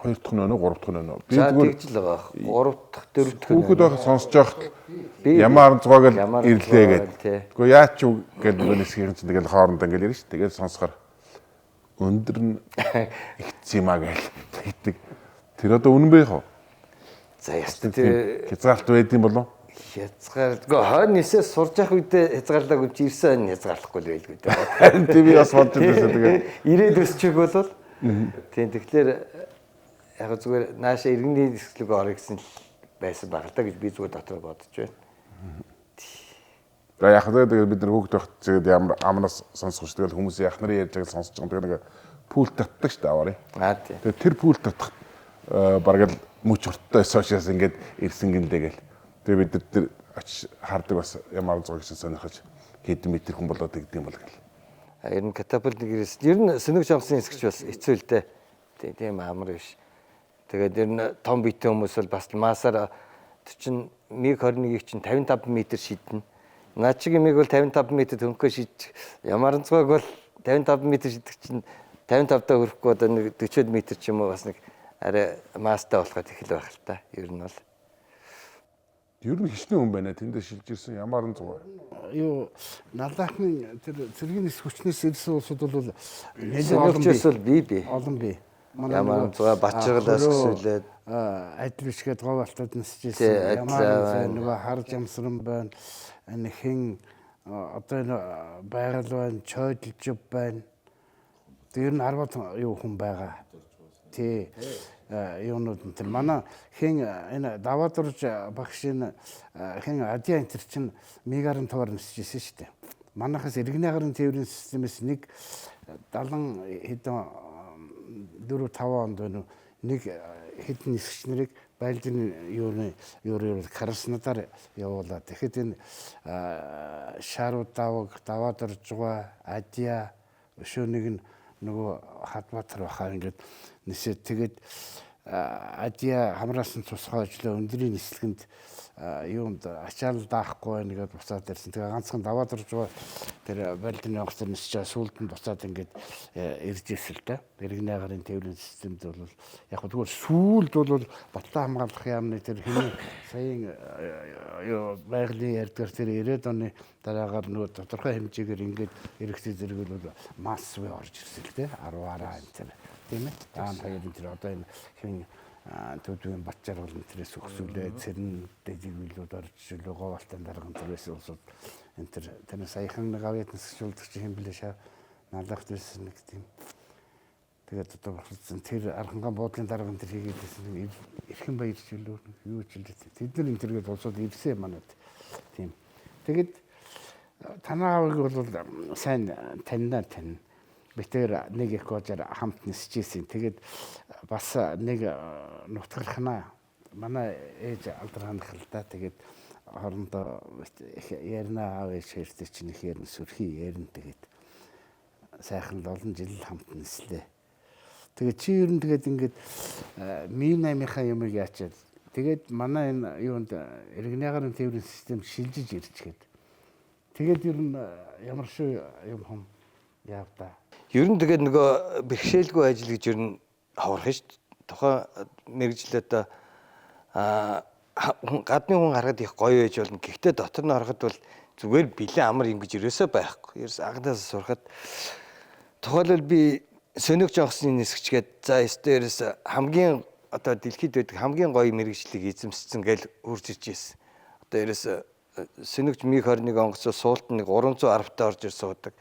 2 дахь нönө 3 дахь нönө. Би зүгээр тэгж л байгаа. 3 дахь 4 дахь хүүхэд байх сонсож байхад ямар зугааг л ирлээ гэдэг. Тэгвэл яач юу гэж нөгөө нисхийн чинь тэгэл хоорондоо ингээл ярина шүү. Тэгээд сонсохоор өндөр нь ихц юмаа гээл тэгдэг. Тэр одоо үнэн бэ хаа? За ястаа тэр хязгаалт байд юм болов? Хязгаалгүй хойно нисээс сурж явах үедээ хязгаарлаагүй чи ирсэн хязгаарлахгүй л байлгүй дээ. Тийм би бас бодож байсан тэгээд ирээд өсчих бол тийм тэгэхээр яг зүгээр нааша иргэний нисгэлэг орё гэсэн байсан баг л да гэж би зүгээр дотор бодож байна. За яг тэгээд бид нар хүүхд байхад тэгээд ямар амнаас сонсох шүү. Тэгэл хүмүүс яг нарын ярьж байгааг сонсож байгаа. Тэгээд нэг пул татдаг шүү дээ аваарай. Тийм. Тэгээд тэр пул татах бараг л мөч урттай сошиалс ингээд ирсэн гиндээ гэл. Тэгээд бид тэр хардаг бас ямар зураг шиг сонирхож хэдэн метр хүн болоод игдэм бол гэл. Ер нь катапульт гэрээс ер нь Сөнөг Жонгосны нисгч бас хэцүү л дээ. Тийм амар биш. Тэгээд ер нь том биетэй хүмүүс бол бас масаар чинь МиГ-21-ийг чинь 55 м шиднэ. Наа чигийн МиГ бол 55 м хөнгөө шидчих. Ямар зугааг бол 55 м шидэх чинь 55 таа хүрэхгүй одоо нэг 40 м ч юм уу бас нэг арай мастай болоход ихэл байх л та. Ер нь бол Ер нь хичнээн хүн байна. Тэндээ шилж ирсэн ямар зугаа. Юу налаахны тэр цэргийн нис хүчнээс ирсэн улсууд бол нэлээдээс бол бий. Олон бий. Ямар зугаа Бачиргалаас гүсүүлээд Айдлвиш гээд говалтад нисчихсэн. Ямар нөгөө харж ямсран байна. Энэ хин одоо энэ байгаль байна, чойдолж байна. Тэр нь 10 юу хүн байгаа. Тий. Юунууд энэ манай хин энэ даваадурж багшийн хин Адиа энтер чинь МиГ-арын товар нисчихсэн шүү дээ. Манайхаас иргэний гарын тээврийн системээс нэг 70 хэдэн 4-5 онд байна. Нэг хэдэн нисгч нарыг байлдын юурын караснадаар явуулаад. Тэгэхэд энэ Шарууд даваадуржгаа Адиа өшөөнийг нөгөө Хадбаатар бахаа ингээд нисээд тэгээд Адиа хамраасан тусгай ажлаа өндрийн нислэгэнд юунд ачаал даахгүй байна гэдээ буцаад ирсэн. Тэгээ ганцхан даваад орж байгаа тэр байлдны онгоцор нисчээ сүүлд нь буцаад ингээд ирж ирсэн л да. Иргэний гарын тээврийн системд бол яг зүгээр сүүлд бол Батлан хамгаалах яамны тэр хэний саяын байгалийн ярдгаар тэр 90-ад оны дараагаар нөгөө тодорхой хэмжээгээр ингээд эргэжтэй зэрэг бол масс орж ирсэн л дээ. 10 араа энэ тэр тийм ээ. Даан хоёрын тэр одоо энэ хэн төдвийн Батчаар болон тэрээс өгсүүлээ цэрэн дэжиглүүд орж шилүү говалтан дарган тэрээс улсууд энэ тэр саяхан нэг авьяат нисгчүүлдэгч хэм блэ шаа налах тэрсэн нэг тийм тэгээд одоо болсон тэр арханган буудлын дарган тэр хийгээдсэн нэг эрхэн баяр шилүү юу ч хэлээ тэд нар энэ тэргээд улсууд ирсэн манад тийм тэгээд танаа авиг бол сайн таньнаа тань битээр нэг их гожаар хамт нисчихсэн. Тэгээд бас нэг нутгархнаа манай ээж алдархан л да. Тэгээд хоорондоо ярина аав ээж хэрэг чинь их ярина сүрхий ярина тэгээд сайхан л олон жил хамт нислээ. Тэгээд чи ер нь тэгээд ингээд мин наймынхаа юмыг яачаад тэгээд манай энэ юунд иргэний гарын тээврийн систем шилжиж ирчгээд тэгээд ер нь ямар шүү юм хам яавда. Ер нь тэгээд нөгөө бэрхшээлгүй ажил гэж ер нь хаврах шүү дээ. Тухайн мэрэгжил одоо гадны хүн харахад их гоё байж болно. Гэхдээ дотор нь харахад бол зүгээр бэлэн амар юм гэж ерөөсөө байхгүй. Ерөөс анханаас сурахад тухайлбал би Сөнөг жонхсны нисгчгээд за стээрээс хамгийн одоо дэлхийд байдаг хамгийн гоё мэрэгжлийг эзэмссэн гэж хурж ирж байсан. Одоо ерөөс Сөнөгч МиГ-21 онгоцоо суулт нэг 310 та орж ир суудаг.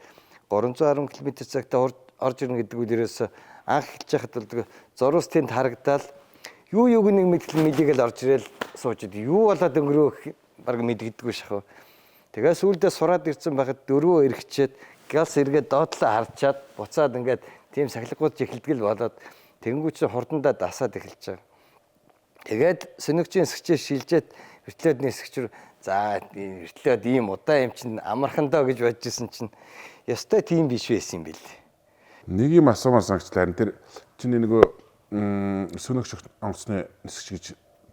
310 км/цагт орж ирнэ гэдэг үл ерөөс анх эхэлж байхад бол зурус тэнд харагдаал юу юуг нэг мэдээлэл орж ирэл сууж идэв. Юу болоод өнгөрөө баг мэддэгдэггүй шахав. Тэгээ сүүлдээ сураад ирсэн байхад дөрвөө эргэчээд галс эргээд доотлоо харчаад буцаад ингээд тийм сахилгууд эхэлдэгэл болоод тэнгуүч хурдандаа дасаад эхэлж байгаа. Тэгээд Сөнөгчийн нисгчээ шилжээд вертолет нисгчрүү за вертолет ийм удаа юм чинь амархан доо гэж бодож исэн чинь ёстой тийм биш байсан юм бэл. Нэг юм асуумаар санагчлаа. Тэр чиний нөгөө Сөнөгч онгоцны нисгч гэж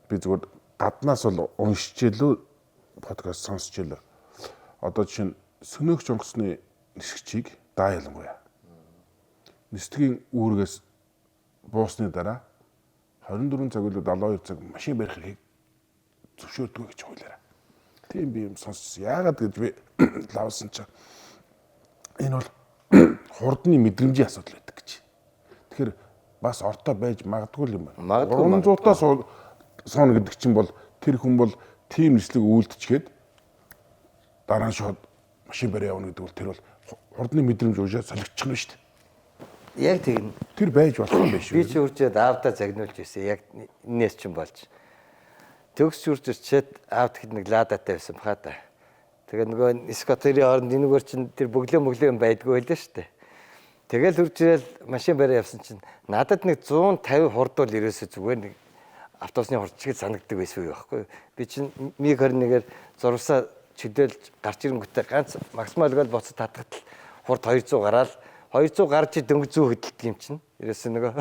би зүгээр гаднаас бол уншижэлөө подкаст сонсчихлоо. Одоо чинь Сөнөгч онгоцны нисгчийг даалангуяа. Нисдгийн үүргээс буусны дараа 24 цаг үлээ 72 цаг машин барих хэрэг зөвшөөрдөг гэж хуулаарай. Тийм би юм сонссон. Яагаад гэж би лавсан чинь энэ бол хурдны мэдрэмжийн асуудал байдаг гэж. Тэгэхээр бас ортой байж магадгүй юм байна. 300-аас сууна гэдэг чинь бол тэр хүн бол тийм нислэг үйлдчихгээд дараа нь шууд машин барь явна гэдэг бол тэр бол хурдны мэдрэмж уушаа солигдчих нь шүү дээ. Яг тийм. Тэр байж болох юм биш үү? Би ч үржээд аавда загнуулж байсан. Яг энэс ч юм болж. Төгс үрж ирчээд аавд хэд нэг лаадатай байсан баха та. Тэгээ нөгөө скотерийн хооронд энэгээр чинь тэр бөглөө байдгүй байлаа шүү дээ. Тэгэл үрж ирэл машин барь явсан чинь надад нэг 150 хурд бол ерөөсөө зүгээр нэг автобусны хурд шиг санагддаг байсан юу байхгүй. Би чинь МиГ-21-ээр зурвасаа чөдөөлж гарч ирэнгүүтээ ганц максимал гол боцод татгатал хурд 200 гараал 200 гарч дөнгөж зүү хөдөлдөг юм чинь. Ерөөсөө нөгөө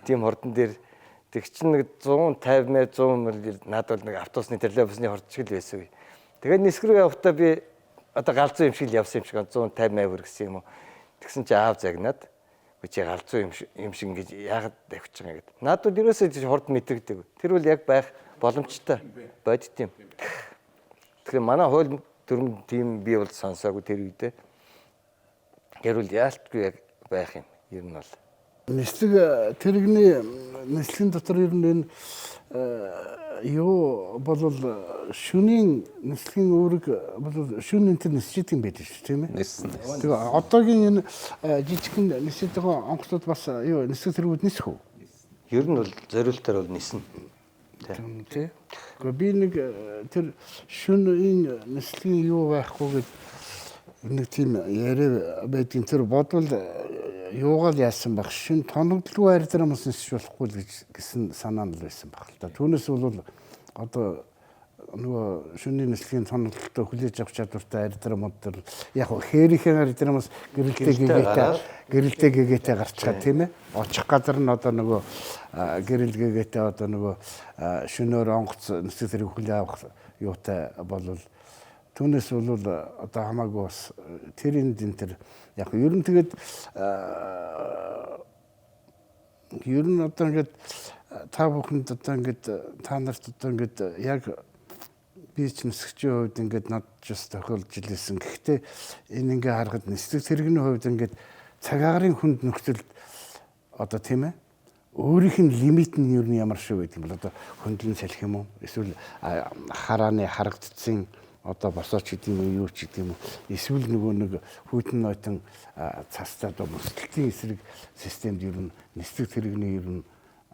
тийм хурдан дээр тэг чинь нэг 150 мэр 100 мэр надад нэг автобусны телевизны хурд шиг л байсан. Тэгээд нисгрүү явахдаа би одоо галзуу юм шиг л явсан юм шиг 150 мавр гэсэн юм уу. Тэгсэн чи аав загнаад чи галзуу юм шиг ингэж яагаад давчих юм гээд. Надад ерөөсөө хурд мэдрэгдэг. Тэр бол яг байх боломжтой бодит юм. Тэгэхээр манай хууль дүрм тийм би бол сонсоогүй тэр үедээ. Гэрүүл яалтгүй яг байх юм. Ер нь бол. Нислэг тэрэгний нислэгийн дотор ер нь юу бол шөнийн нислэгийн үүрэг бол шөнийн тэр нисчихэд юм байдаг шүү тийм ээ. Тэгээ одоогийн энэ жижигхэн нисээд байгаа онгоцууд бас юу нислэг тэргүүд нисэх үү? Ер нь бол зориултаар бол нисэн. Тийм. Гэхдээ би нэг тэр шөнийн нислэгийн юу байхгүй гэж нэг тийм яриа байдгийн тэр бодвол юугаал яасан баг шин тоногдлгүй аридрамаас нисэж болохгүй гэсэн санаа нь байсан баг л да. Түүнээс бол одоо нөгөө шөнийн нислэгийн тоногдлолтой хүлээж авах чадвартай аридрамууд төр яг хээрийнхээ аридрамаас гэрэлтэй гэгээтэй гарчгаа тийм ээ. Очих газар нь одоо нөгөө гэрэл гэгээтэй одоо нөгөө шөнөөр онгоц нислэг зэрэг хүлээ авах юутай болвол түүнээс бол одоо хамаагүй бас тэрийн тэр яг ер нь тэгээд ер нь одоо ингээд та бүхэнд одоо ингээд та нарт одоо ингээд яг би ч нисгчийн хувьд ингээд над жис тохиолж илсэн. Гэхдээ энэ ингээ харахад нислэг тэрэгний хувьд ингээд цаг агарын хүнд нөхцөлд одоо тийм ээ өөрийнх нь лимит нь юу нь ямар шиг байт юм бол одоо хөндлөн салхи юм уу эсвэл харааны харагдцсан одоо босооч гэдэг юм уу юу ч гэдэг юм уу эсвэл нөгөө нэг хүйтэн нойтон цастай одоо мөсөлтийн эсрэг системд ер нь нисдэг тэрэгний ер нь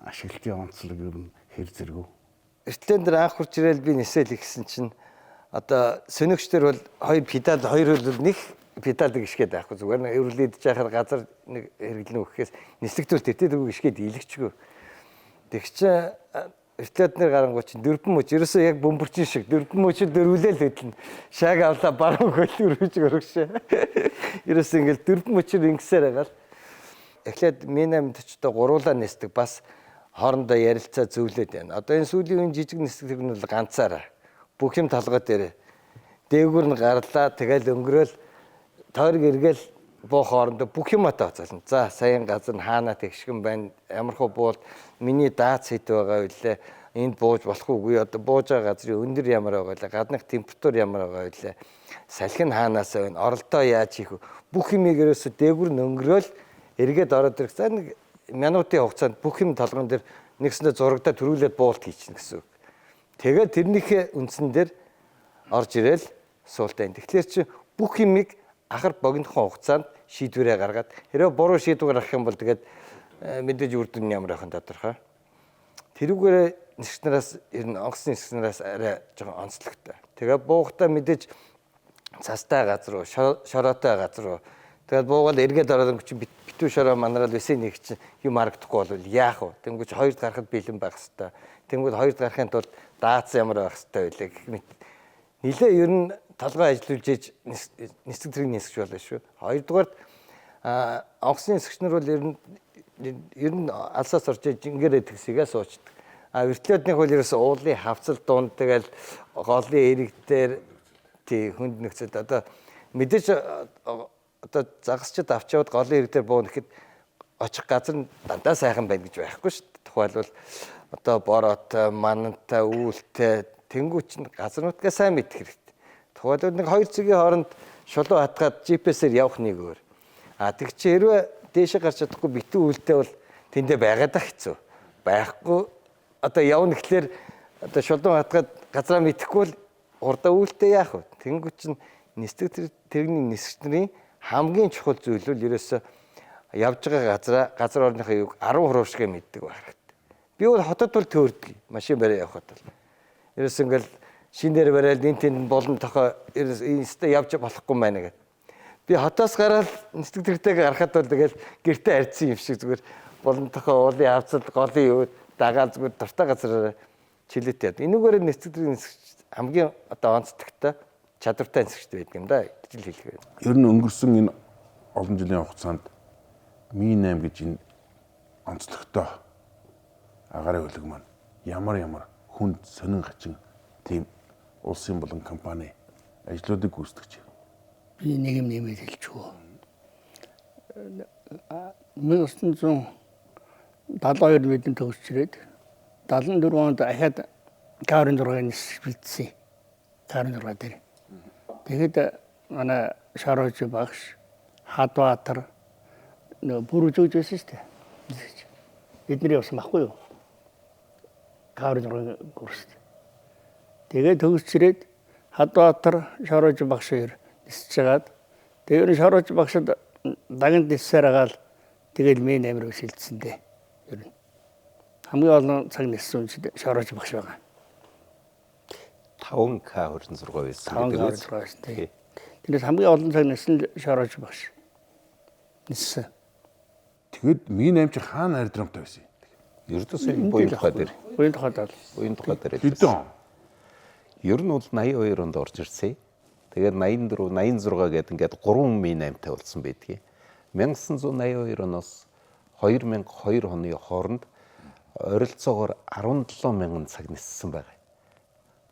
ашиглалтын онцлог ер нь хэр зэрэг үү? Эртлэн дээр анх хурж ирэл би нисэл ихсэн чинь одоо сөнөгчдөр бол хоёр бол нэг педалыг ишгээд байхгүй зүгээр нэг эвэрлээд жахаар газар нэг хэрэглэн өгөхөөс нислэгтүүл тэртээ ишгээд ийлэгчгүй. Тэгч эртлэднэр гарангуй чинь дөрвөн мөч ерөөсөө яг бөмбөрчин шиг дөрвөн мөчөд дөрвөлээл хөдлөн шаг авлаа баруун хөлөрөж өргөшөө. Ерөөсөө ингээл дөрвөн мөчөөр ингэсээр байгаа л эхлээд минамд ч одоо гуруулаа нисдэг бас хоорондоо ярилцаа зөвлөд байна. Одоо энэ сүүлийн үеийн жижиг нислэг нь бол ганцаараа бүх юм толгой дээр дээгүүр нь гарлаа тэгэл өнгөрөөл тойрог эргээл буу хоорондоо бүх юм тооцоолно. За саяын газар нь хаана тэгшгэн байна, ямархуу буул миний даац хэд байгаа вэ? Энд бууж болох уугүй, одоо бууж байгаа газрын өндөр ямар байгаа вэ? Гаднах температур ямар байгаа вэ? Салхи нь хаанаас байна? Оролдоо яаж хийх вэ? Бүх юмыг ерөөсө дээгүүр нь өнгөрөөл эргээд ороод ирэх. За нэг минутын хугацаанд бүх юм толгон дээр нэгсэндээ зурагдаа төрүүлээд буулт хийчихнэ гэсэн үг. Тэгээд тэрнийхээ үндсэн дээр орж ирээл суултаа. Тэгэхээр чи бүх юмыг ахар богинохон хугацаанд шийдвэрээ гаргаад хэрвээ буруу шийдвэр гаргах юм бол тэгээд мэдээж үр дүн ямар байх нь тодорхой. Тэрүүгээр нисгчнараас ер нь онгоцны нисгчнараас арай жоохон онцлогтой. Тэгээд буугатаа мэдээж цастай газар руу, шороотой газар руу тэгээд буугаад эргээд ороод чи битүү шороо манараад вэсээ нэг чинь юм харагдахгүй бол яах вэ? Тэнгүүч хоёрд гарахад бэлэн байх хэвээр. Тэнгүүд хоёрд гарахын тулд даац ямар байх хэвээр байлаа гэх мэт. Нилээ ер нь толгой ажиллуулж ээж нисдэг тэрэг нисгч болно шүү. Хоёрдугаард онгоцны нисгчнэр бол ер нь алсаас орж жингэрээ тэгсийгээ суучдаг. Вертолетных бол ерөөсөө уулын хавцал дунд тэгэл голын эрэг дээр тий хүнд нөхцөл одоо мэдээж одоо загасчд авч яваад голын эрэг дээр бууна гэхэд очих газар нь дандаа сайхан байна гэж байхгүй шүү дээ. Тухайлбал одоо бороотой, манантай, үүлтэй тэнгуүч нь газрнуудгаа сайн мэдэх хэрэгтэй. Тухайлбал нэг хоёр цэгийн хооронд шулуу хатгаад GPS-ээр явах нэг өөр. Тэг чи хэрвээ дээшээ гарч чадахгүй битүү үүлтэй бол тэндээ байгаад хэцүү. Байхгүй одоо явна гэхлээр одоо шулуу хатгаад газраа мэдэхгүй бол урдаа үүлтэй яах вэ? Тэнгуүч нь нисдэг тэрэгний нисгчнэрийн хамгийн чухал зүйл бол ерөөсөө явж байгаа газар орныхоо юг 10 хуруушгээ мэддэг байх хэрэгтэй. Би бол хотод бол төөрдөг. Машин бариа явахад бол. Ерөөс ингээл шинээр барайл энэ тэнд болон тохоо инстэ явж болохгүй байна гэдэг. Би хотоос гараад нисдэг тэртэйг гарахад бол тэгэл гэртээ арьдсан юм шиг зүгээр болон тохоо уулын хавцал голын юу дагаал зүгээр дуртай газараар чилээтэй. Энүүгээр нисдэг тэрэг нисгч хамгийн одоо онцлогтой чадвартай нисгчтэй байдаг юм да. Жил хэлэх. Ер нь өнгөрсөн энэ олон жилийн хугацаанд Mi8 гэж энэ онцлогтой агаарын хөлөг маань ямар хүнд сонин хачин тийм улсын болон компани ажлуудыг гүйцэтгэж байна. Би нэг юм нэмээд хэлчихв. 1972 мэдэн төгсч ирээд 74 онд ахаад К26-ын нисгч бэлдсэн. К26 дээр. Тэгэхэд манай Шарооч багш Хадбаатар бүр үзэж байсан шүү дээ. Эдний явсан байхгүй юу? К26 курст. Тэгээд төгсч ирээд Хадбаатар Шарооч багш хоёр нисэж хагаад тэгээд Шарооч багшд даганд ниссээр агаал тэгэл Mi8 руу шилжсэн дээ. Ер нь хамгийн олон цаг ниссэн үн Шарооч багш байгаа. 5К26 байсан гэдэг үү? Тэрнээс хамгийн олон цаг ниссэн Шарооч багш. Ниссэн. Тэгэд Mi8 чи хаана аэродромтой байсан юм? Ердөөсөө буян тухай дээр. Буян тухай дээр. Хэдэн? Ер нь бол 82 онд орж ирсэн. Тэгээд 84, 86 гэдэг ингээд 3 Mi8-тай болсон байдгийг. 1982 оноос 2002 оны хооронд ойролцоогоор 17 мянган цаг ниссэн байгаа.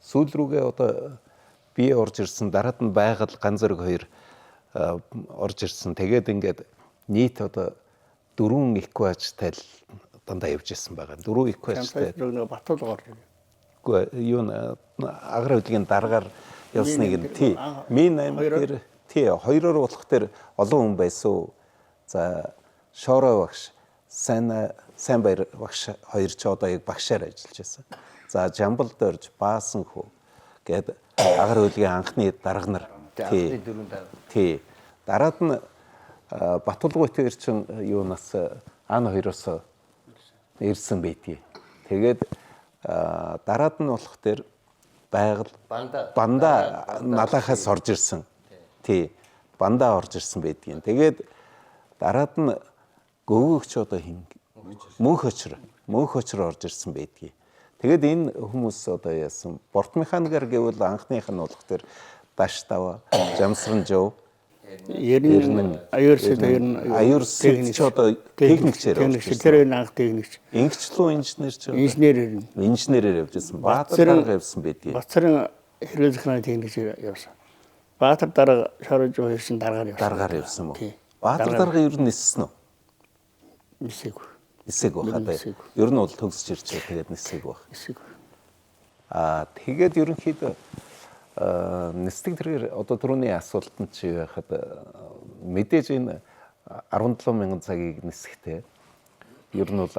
Сүүл рүүгээ одоо би орж ирсэн, дараад нь байгаль ганц зэрэг хоёр орж ирсэн. Тэгээд ингээд нийт одоо 4 экважтай дандаа явж ирсэн байгаа. 4 экважтай. Батулгаар. Үгүй юу аграа хөдөлгөөний дараагаар явсныг нь тий. Mi8 дээр тий хоёроор болох дээр олон хүн байсан. За Шороо багш, сайн баяр багш хоёр ч одоо яг багшаар ажиллаж байсан. За Жамбал дорж Баасан хүү гээд агаар хөлгийн анхны дарга нар. Анхны дөрөв дарга. Тий. Дараад нь Батулгуйт хоёр чинь юунаас Ан хоёроос ирсэн байдгийг. Тэгээд дараад нь болох тэр байгаль банда налахаас орж ирсэн. Тий. Бандаа орж ирсэн байдгийг. Тэгээд дараад нь гөвөөгч одоо хин мөнх очир орж ирсэн байдгийг. Тэгээд энэ хүмүүс одоо яасан борт механикаар гэвэл анхных нь болох тэр Даш Дава, Жамсран Жов, аюурсч одоо техникчээр тэр анх техникч. Инженер инженер ч инженерээр явжсэн. Баатар дарга явсан байдгийг. Бацрын хэрүүл захиргааны техникч явсан. Баатар дарга шорож явсан даргаар явсан. Даргаар явсан мó. Баатар дарга ер нь ниссэн үү? Нисээгүй. Нисээгүй хадаа. Ер нь бол төгсөж ирчээ тэгээд нисээгүй баг. Нисээгүй. Тэгээд ерөнхийдөө нисдэг тэрээр одоо түрүүний асуултанд чи яхад мэдээж энэ 17,000 цагийг нисэхдээ ер нь бол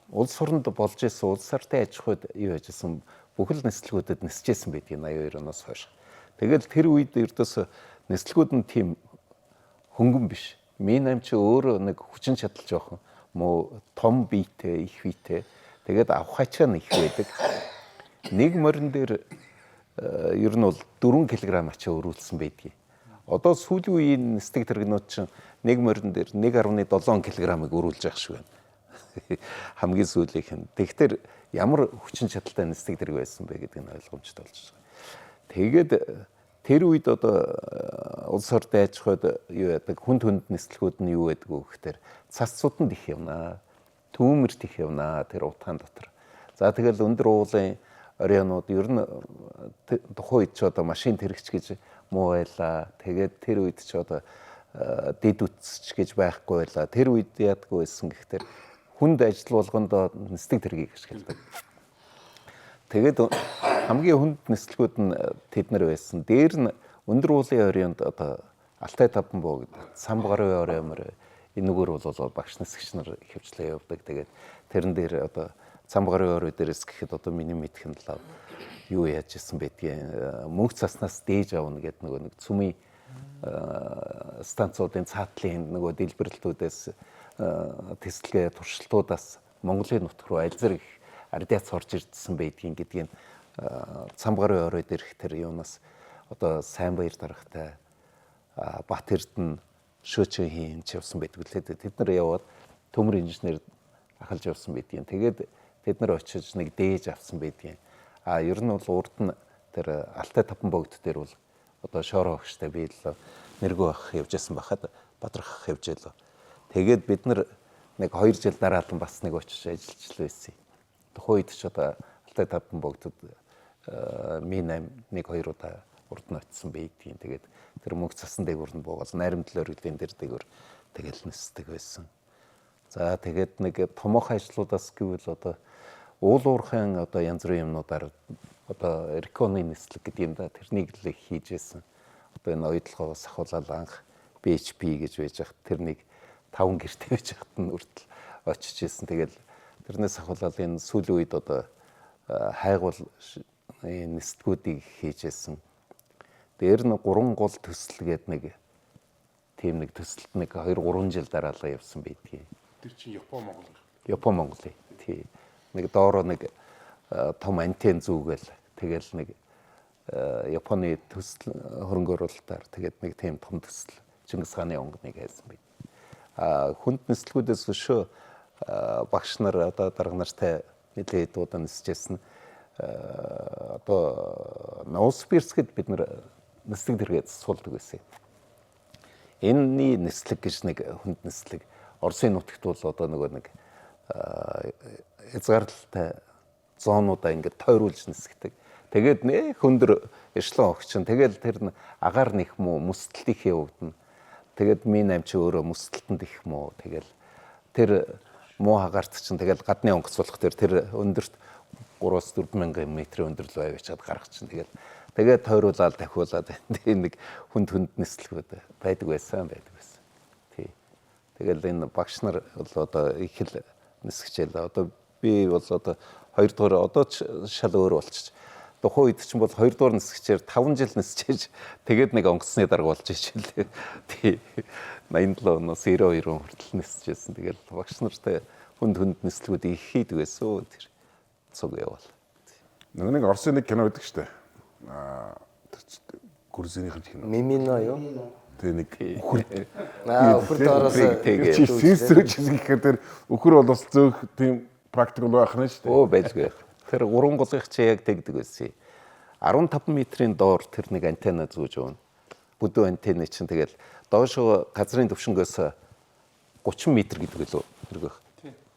улс оронд болж исэн улс орны аж ахуйд юу яжсэн бүхэл нислэгүүдэд нисэжсэн байдгийг 82 оноос хойш. Тэгэл тэр үед ердөөс нислэгүүд нь тийм хөнгөн биш. Минам чи өөрөө нэг хүчин чадал жоохон муу том биетэй, их биетэй. Тэгээд авах ачаа нь их байдаг. Нэг морин дээр ер нь бол 4 кг ачаа өрүүлсэн байдгийг. Одоо сүүлийн үеийн нисдэг тэрэгнүүд чинь нэг морин дээр 1.7 кг-ыг өрүүлж явах шиг байна. Хамгийн сүүлийнх нь. Тэгэхээр ямар хүчин чадалтай нисдэг тэрэг байсан бэ гэдэг нь ойлгомжтой болж байгаа. Тэгээд тэр үед одоо улс орны аж ахуйд юу яадаг хүнд нислэгүүд нь юу байдаг вэ гэхээр цас цутанд их явнаа. Түүмэрт их явнаа тэр утгаан дотор. За тэгэл өндөр уулын оройнууд ер нь тухайн үед ч одоо машин тэрэгч гэж муу байлаа. Тэгээд тэр үед ч одоо дэд үтсч гэж байхгүй байлаа. Тэр үед яадгүй байсан гэхээр хүнд ажил болгондоо нисдэг тэргийг ашигладаг. Тэгээд хамгийн хүнд нислэгүүд нь тэд нар байсан. Дээр нь өндөр уулын оройнд одоо Алтай таван буу гэдэг самбгарын ороймор энэгээр бол багш нисгч нар хөвчлээ явдаг. Тэгээд тэрэн дээр одоо самбгарын орой дээрээс гэхэд одоо миний мэдхэн лав юу яаж исэн байдгийг мөнх цаснаас дээж авна гэдэг нэг цүмийн станцуудын цаатлын нөгөө дэлбэрэлтүүдээс тэсэлгээ туршилтуудаас Монголын нутг руу аль зэрэг ардиац орж ирдсэн байдгийг гэдгийг самбгарын орой дээрх тэр юунаас одоо сайн баяр даргатай Бат Эрдэнэ шөөчөө хийнч явсан байдаг лээ. Тэд нар яваад төмөр инженер ахалж явсан байдгийг. Тэгээд тэд нар очиж нэг дээж авсан байдгийг. Ер нь бол урд нь тэр Алтай таван богд дээр бол одоо шороо өгчтэй би л нэргөө ах явжсэн байхад бадрах явж ялаа. Тэгээд бид нар нэг 2 жил дараалан бас нэг очиж ажиллаж байсан. Тухайн үед ч одоо Алтай таван богдод Ми 8 1-2 удаа урд нь очисон байдгийн. Тэгээд тэр мөнх цасан дээгүүр нь буугаад найрамдал өргөлийн дээр дээгүүр тэгэл нисдэг байсан. За тэгээд нэг томоохон ажлуудаас гэвэл одоо уул уурхайн одоо янз бүрийн юмнуудаар одоо реконы нислэг гэдэг юм да тэрнийг л хийж байсан. Одоо энэ ойдлогоос ахуулаад анх BHP гэж байж хат тэрнийг 5 гэртээ байж хат нь үртэл очиж исэн. Тэгэл тэрнээс ахуулаад энэ сүүлийн үед одоо хайгуул нислэгүүдийг хийж исэн. Дээр нь 3 гол төсөл гээд нэг тийм нэг төсөлд нэг 2-3 жил дараалал явсан байдгийг. Тэр чинь Япон Монгол. Япон Монголын. Тий. Нэг доороо нэг том антен зүүгээл тэгэл нэг Японы төсөл хөрөнгө оруулалтаар тэгээд нэг тийм том төсөл Чингис хааны онгоныг хайсан байд. Хүнд нислэгүүдээс өшөө багш нар одоо дарга нартай нэлээд удаа нисэжсэн. Одоо Новосибирскэд бид нар нислэг дэргээд суулдаг байсан. Энэний нислэг гэж нэг хүнд нислэг Оросын нутагт бол одоо нөгөө нэг хязгаарлалтай зоонуудаа ингээд тойруулж нисгдэг. Тэгээд нэ хөндөр эшлон огчин. Тэгэл тэр нь агаар нэх муу мөсөлт их явагдана. Тэгээд Ми 8 чи өөрөө мөсөлтөнд их муу. Тэгэл тэр муу хагаарт чинь тэгэл гадны онгоц болох тэр өндөрт 3-4 мянган метрийн өндөрлөө авчиад гарах чинь тэгээд тойруулаад дахиулаад тийм нэг хүнд нислэгүүд байдаг байсан. Тий. Тэгэл энэ багш нар бол одоо их л нисгчээл. Одоо би бол одоо 2 дугаар одоо ч шал өөр болчих. Тухайн үед чинь бол 2 дугаар нисгчээр 5 жил нисчээж тэгээд нэг онгоцны дарга болж ижил. Тий 87 оноос 92 он хүртэл нисчихсэн. Тэгэл багш нартай хүнд нислэгүүд их хийдэг байсан. Тэр цуг явал. Нэг Оросын нэг кино байдаг штэ. Гүрзэнийх кино. Мимино юу? Тэгээ нэг үхэр Үхэрд оросоо чи сэнсрэж гэхээр тэр үхэр бол бас зөөх тийм практик байх нь штэ. Оо байлгүй. Тэр урангуулгын чи яг тэгдэг байсан. 15 метрийн доор тэр нэг антенна зүүж өгнө. Бүдүү антенны чинь тэгэл доошоо газрын төвшнгөөс 30 м гэдэг лөө тэргөх.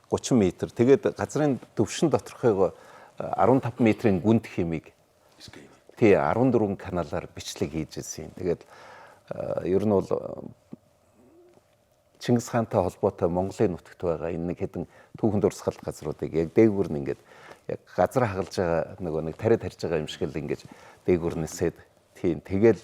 30 м. Тэгээд газрын төвшин доторхойгоо 15 метрийн гүнд хэмиг тий 14 каналаар бичлэг хийж ирсэн. Тэгээд ер нь бол Чингис хаантай холбоотой Монголын нутагт байгаа энэ нэг хэдэн түүхэн дурсгал газруудыг яг дээгүүр нь ингээд яг газар хагалж байгаа нөгөө нэг тариад харж байгаа юм шиг л ингээд дээгүүр нисээд тийм тэгэл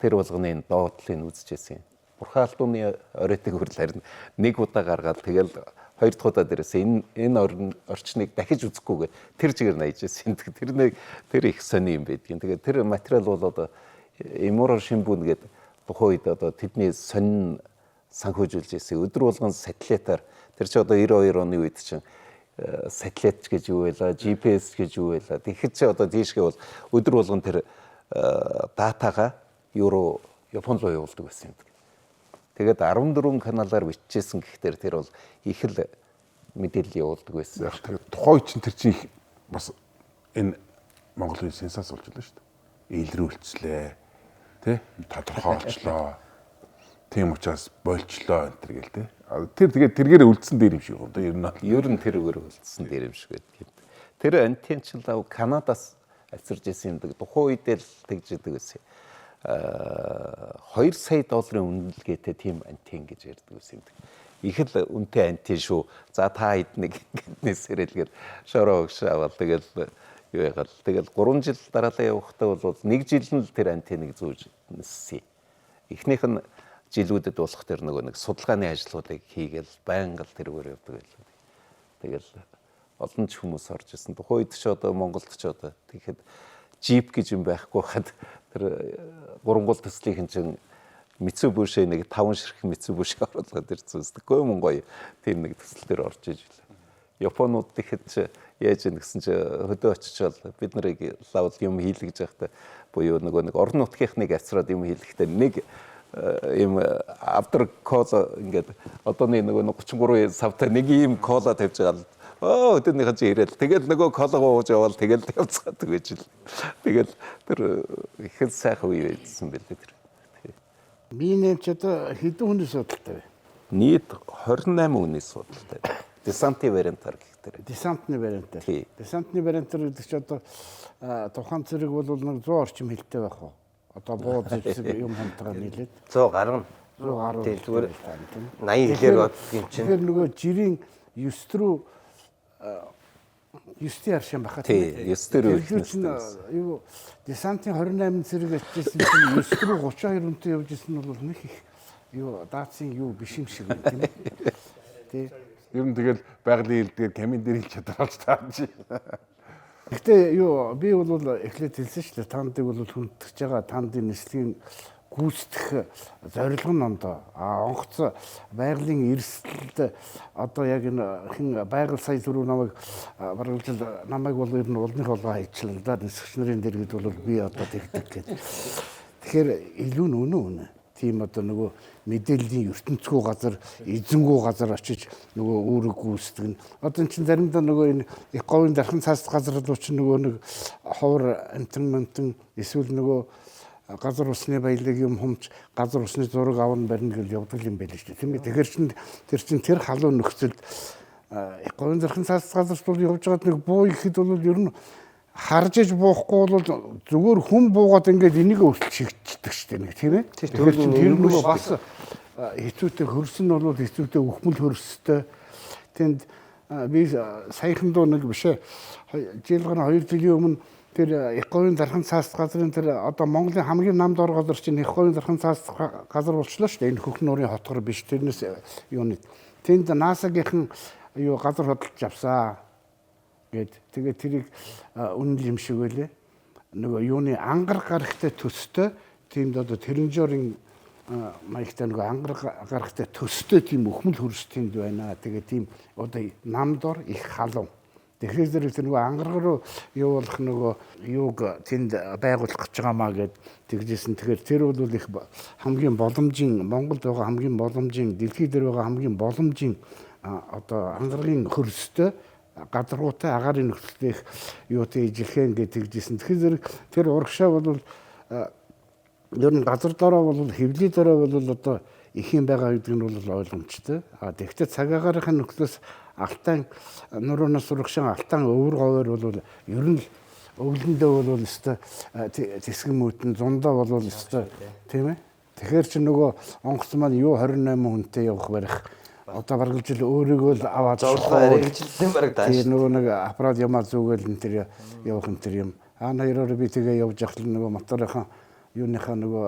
тэр болгоны доотлыг үзчихсэн. Бурхан алдууны оройтыг хүрл харин нэг удаа гаргаад тэгэл хоёр дахь удаа дээрээс энэ орчныг дахиж үзэхгүйгээр тэр чигээр наажсэн. Тэр их сони юм байдгийн. Тэгээд тэр материал бол одоо Эмуро Шимбүн гэдэг тухайн үед одоо тэдний сонин санхүүжүүлж ирсэн. Өдөр болгон сателлитаар тэр чи одоо 92 оны үед чинь сателлит гэж юу байла, GPS гэж юу байла. Тэгэхэд чи одоо тийшгээ бол өдөр болгон тэр датагаа Японд руу явуулдаг байсан юм. Тэгээд 14 каналаар бичижсэн гэхээр тэр бол их л мэдээлэл явуулдаг байсан. Тэгээд тухайн үед чинь тэр чинь их бас энэ Монголын сенсац болж байна шүү дээ. Илрүүлцлээ. Тэ? Тодорхой олчлоо. Тийм учраас болчлоо энэ төр гэл тэ. Тэр тэгээд тэргээр үлдсэн дээр юм шиг байна. Ер нь тэргээр үлдсэн дээр юм шиг байдаг. Тэр антенчлаа Канадаас авчирж ирсэн юм. Тухайн үед л тэгж идэг байсан. 2 сая долларын үнэлгээтэй тийм антен гэж ярьдаг байсан юм. Их л үнэтэй антен шүү. За та хэд нэг нээсэрэлгээр шороо өгш аваад тэгэл юу яагаад тэгэл 3 жил дараалал явахдаа бол 1 жил нь л тэр антеныг зүүж ниссэн. Эхнийх нь жилүүдэд болох тэр нөгөө нэг судалгааны ажлуудыг хийгээл байнга л тэргээр явдаг байлаа. Тэгэл олон ч хүмүүс орж ирсэн. Тухайн үед ч одоо Монголд ч одоо тэгэхэд джип гэж юм байхгүй хад тэр гурвангуул төслийнхэн чинь Mitsubishi нэг 5 ширхэг Mitsubishi оруулаад ирсэн. Тэгэхгүй юм гоё тийм нэг төсөл дээр орж иж билээ. Японууд тэгэхэд ч яаж юм гэсэн чи хөдөө очичвал бид нарыг лавл юм хийлгэж байхдаа буюу нөгөө нэг орон нутгийнхныг авчраад юм хийлгэхдээ нэг юм after кола ингээд одооний нөгөө 33 савтай нэг юм кола тавьж байгаа л өдөрнийхээ чи ирээл тэгэл нөгөө колагоо ууж явал тэгэл явцгаадаг гэж л тэгэл тэр их сайхан үе байсан байлээ тэр. Би нэмч одоо хэдэн хүний судалтай вэ? Нийт 28 хүний судалтай. Десантны вариантаар гэхтэр. Десантны вариантаар. Тий. Десантны вариантаар гэдэг чи одоо тухайн зэрэг бол нэг 100 орчим хэлтэй байх уу? Одоо буу зэвсэг юм хамтгаа нийлээд 100 гарна. 100 гаруй. Тий зүгээр 80 хэлээр бодгийн чинь. Тэгэхээр нөгөө жирийн 9 рүү 9-ийн аршин баха Тий, 9 рүү юу десантын 28 зэрэг очижсэн чинь 9 рүү 32 үнэтэй явж исэн нь бол нэг их юу даацын юу биш юм шиг байна тийм ээ. Тий. Ер нь тэгэл байгалийн хэлдгээр камин дээр хэл чадварч тааж. Гэтэ юу би бол эхлээд хэлсэн шүү дээ. Тандыг бол хүндэтгэж байгаа тандын нислэгийн гүйцэтгэх зорилго нь ондоо онгоц байгалийн эрсдэлд одоо яг энэ хин байгаль сая түрүү намайг бол ер нь улных болгоо хайчлаа да нисгч нарын дэргэд бол би одоо тэгдэг гэдэг. Тэгэхээр илүү үнэ. Тийм одоо нөгөө мэдээллийн ертөнцгүй газар, эзэнгүү газар очиж нөгөө үүрэг гүйцэтгэн. Одоо эн чинь заримдаа нөгөө энэ их говийн дархан цаас газрууд чинь нөгөө нэг ховор антиментэн эсвэл нөгөө газар усны баялаг юм хумч газар усны зураг аван барина гэж явдаг юм байл шүү дээ. Тийм ээ. Тэгэхээр тэр халуун нөхцөлд их говийн дархан цаас газар бол явж байгаад нэг буу ихэд бол ер нь харж иж буухгүй бол зүгээр хүн буугаад ингээд энийг өөрчлөлт шигддэг шүү дээ тийм ээ. Тэр нөгөө бас хэцүүтэй хөрс нь бол хэцүүтэй өхмөл хөрстэй. Тэнд би саяхан доо нэг бишээ жил гарна 2 жилийн өмнө тэр их говийн дархан цаас газрын тэр одоо Монголын хамгийн намд ор газар чинь их говийн дархан цаас газар болчлоо шүү дээ. Энэ Хөх нуурын хотгор биш. Тэрнээс юуны тэнд НАСА-гийнхан юу газар хөдөлж авсаа гэд тэгээд тэрийг үнэн юм шиг байлээ. Нөгөө юуны ангар гарахтай төстэй тиймд одоо тэрэнжорын маягтай нөгөө ангар гарахтай төстэй тийм өхмөл хөрс тэнд байна. Тэгээд тийм одоо намдор их халуун. Тэгэхээр тэр нөгөө ангар руу явуулах нөгөө юуг тэнд байгуулах гэж байгаамаа гэд тэгжсэн. Тэгэхээр тэр бол их хамгийн боломжийн Монголд байгаа хамгийн боломжийн дэлхийд дээр байгаа хамгийн боломжийн одоо ангаргийн хөрстэй гадаргуутай агаарын нөхцөлтэй их юутай ижилхэн гэж тэгжсэн. Тэгэхээр тэр урагшаа бол ер нь газар дороо бол хэвлий дороо бол одоо их юм байгаа гэдэг нь бол ойлгомжтой. Тэгвэл цагаагаарынхаа нөхцлөөс алтан нуруунаas урагшаа алтан өвөр говоор бол ер нь өвлөндөө бол өстой тэсгэн мөтөн зундаа бол өстой тийм ээ. Тэгэхээр чи нөгөө онгоц маань юу 28 хүнтэй явах барих одоо бараг жил өөрийгөө л аваад зурхаа хэрэгжилсэн бараг дааш. Тэр нөгөө нэг аппарат ямаа зүгэл энэ тэр явах энэ тэр юм. Наяараар би тэгээ явж ахлаа нөгөө моторынхаа юуныхаа нөгөө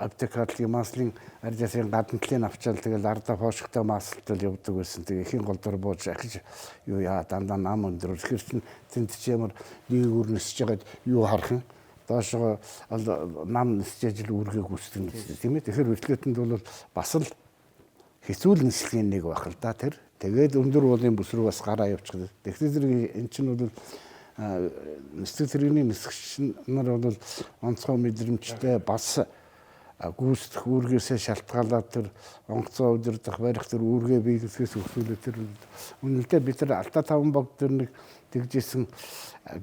аптекатлын маслын аржасын гадна талын авчаал тэгэл ардаа хоошгтой маслтал явдаг байсан. Тэгээ ихийн гол дор бууж ахиж юу яа дандаа нам өндөр ихэр чин тэнд чи ямар нэг үр нисэж байгаад юу харах юм. Доошоо нам нисэж ижил үргээг үсгэн тийм ээ. Тэгэхээр үргэлжлэлтэнд бол бас л хэцүүл нислэгийн нэг байх л да тэр. Тэгээд өндөр уулын бүс рүү бас гараа явуучих. Тэгэхээр эн чинь бол нислэг тэрэгний нисгч нар бол онцгой мэдрэмжтэй бас гүйцэтгэх үүргээсээ шалтгаалаад тэр онгоцоо удирдах барих тэр үүргээ биелүүлэхээс өсвөлөө тэр үнэлдэ бид нар Алта 5 бог тэр нэг тэгжсэн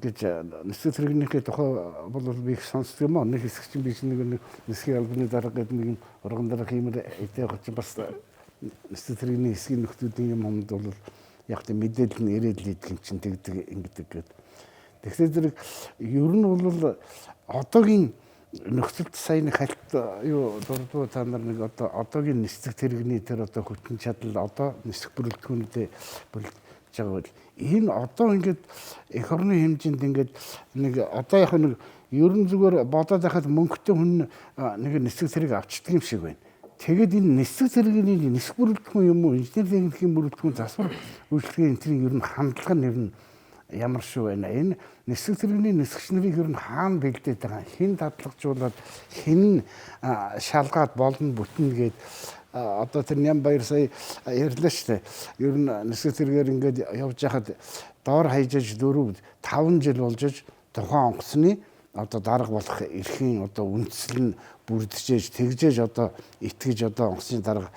гэж нислэг тэрэгнийхээ тухай бол би их сонсдог юм аа. Нэг хэсэг чинь би нэг нисгийн албаны дарга гэдэг нэг урган дарга юм эдэх чинь бас нислэг тэрэгний хэсгийн нөхдүүдийн юм юмд бол яг тэ мэдээлэл нь ирээд л идэх юм чинь тэгдэг ингэдэг гэдэг. Тэгэхээр зэрэг ер нь бол одоогийн нөхцөлд сайн хальт юу дурдуу та нар нэг одоо одоогийн нислэг тэрэгний тэр одоо хүчин чадал одоо нислэг бүрэлдэхүүнүүдэд бүрэлдэж байгаа бол энэ одоо ингээд эх орны хэмжээнд ингээд нэг одоо яг нэг ер нь зүгээр бодоод байхад мөнгөтэй хүн нэг нислэг тэрэг авчдаг юм шиг байна. Тэгэд энэ нислэг тэрэгний нислэг бүрэлдэхүүн юм уу инженерийн техникийн бүрэлдэхүүн засвар үйлчлэгийн энтрийн ер нь хандлага нь ер нь ямар шүү байна. Энэ нислэг тэрэгний нисгч нарыг ер нь хаана бэлдээд байгаа хин дадлагжуулаад хин шалгаад болно бүтэн гээд одоо тэр Нямбаяр сая ярьлаа шүү дээ. Ер нь нисгч тэрэгээр ингээд явж хахад доор хайжаж 4-5 жил болж тухайн онгоцны одоо дарга болох эрхийн одоо үндэслэл нь бүрдчихэж тэгжээж одоо итгэж одоо онгоцны дарга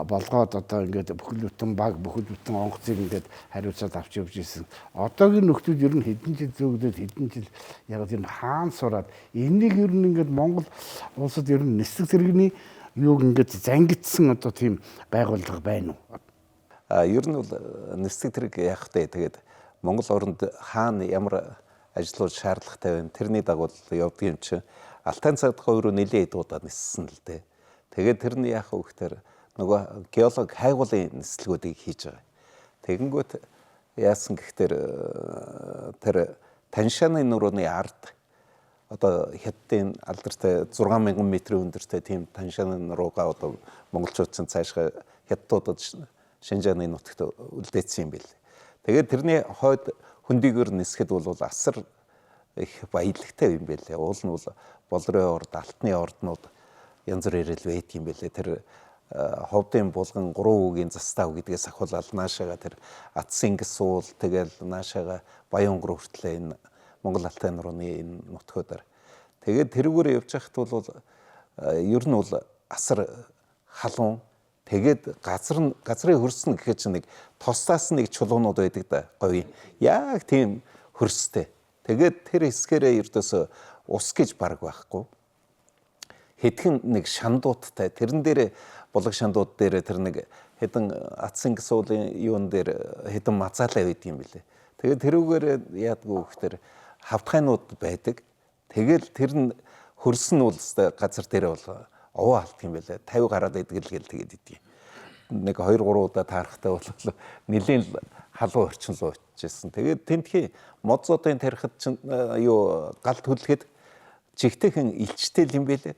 болгоод одоо ингээд бүхэл бүтэн баг бүхэл бүтэн онгоцыг ингээд хариуцаад авч явж ирсэн. Одоогийн нөхдүүд ер нь хэдэн жил зөөгдөд хэдэн жил яг энэ хаан сураад энийг ер нь ингээд Монгол улсад ер нь нислэг тэрэгний юуг ингээд зангидсан одоо тийм байгууллага байна уу? Ер нь бол нислэг тэрэг яах вэ? Тэгээд Монгол оронд хаана ямар ажлууд шаардлагатай байна. Тэрний дагуу явдаг юм чинь Алтан цагдгаа өөрөө нэлээд удаа ниссэн л дээ. Тэгээд тэрний яах вэ гэхээр нөгөө геолог хайгуулын нислэгүүдийг хийж байгаа. Тэгэнгүүт яасан гэхээр тэр Таншааны нурууны ард одоо хятадын алдартай 6000 м өндөртэй тийм Таншааны нуруугаа одоо монголчууд чинь цаашгаа хятадуудад Шинжааны нутагт үлдээсэн юм бэл. Тэгээд тэрний хойд хөндийгөр нисэхэд бол асар их баялагтай юм байлээ. Уул нь бол болрын орд, алтны орднууд янз бүр ирэл байт юм байлээ. Тэр ховдын булган 3 үгийн застав гэдгээс ахуулаад наашаага тэр Атсингс суул тэгэл наашаага Баянгар хүртлээ энэ Монгол Алтай нурууны энэ нутгуудаар. Тэгээд тэрүүгээр явж байхад бол ер нь бол асар халуун. Тэгээд газрын хөрснө гэхэд чинь нэг тостаас нэг чулуунууд байдаг да говийн. Яг тийм хөрстэй. Тэгээд тэр хэсгээрээ ердөөсөө ус гэж бараг байхгүй. Хэдхэн нэг шандуудтай тэрэн дээр булаг шандууд дээр тэр нэг хэдэн Атсингс уулын юун дээр хэдэн мазаалаа байд юм билээ. Тэгээд тэрүүгээр яадгүй гэхээр хавтгайнууд байдаг. Тэгэл тэр нь хөрсөн нь бол газар дээр бол овоо алт юм байлаа. 50 гараад идэгэл гэл тэгээд идэв. Нэг 2-3 удаа таарахтай бол нэлийн халуун орчин руу ирсэн. Тэгээд тентхийн модзуудын тарихад чинь юу гал түлхэхэд жигтэйхэн илчтэй юм байлээ.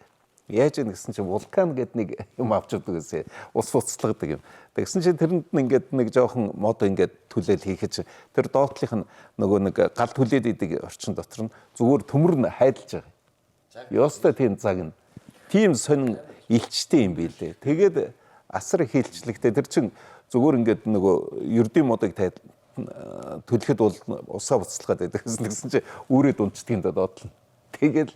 Яаж юм гэсэн чинь вулкан гэдэг нэг юм авч удаа гэсэн. Ус уцлагдаг юм. Тэгсэн чинь тэрэнд нь ингээд нэг жоохон мод ингээд түлээл хийхэд тэр доотлих нь нөгөө нэг гал түлээд идэг орчин дотор нь зүгээр төмөр нь хайдалж байгаа. Ёстой тийм цаг нь. Тийм сонин илчтэй юм билээ. Тэгээд асар хийлчлэгтэй тэр чин зүгээр ингээд нөгөө ердийн модыг түлхэхэд бол усаа буцалгаад байдаг гэсэн чинь үүрээ дунчдгийн доотлно. Тэгэл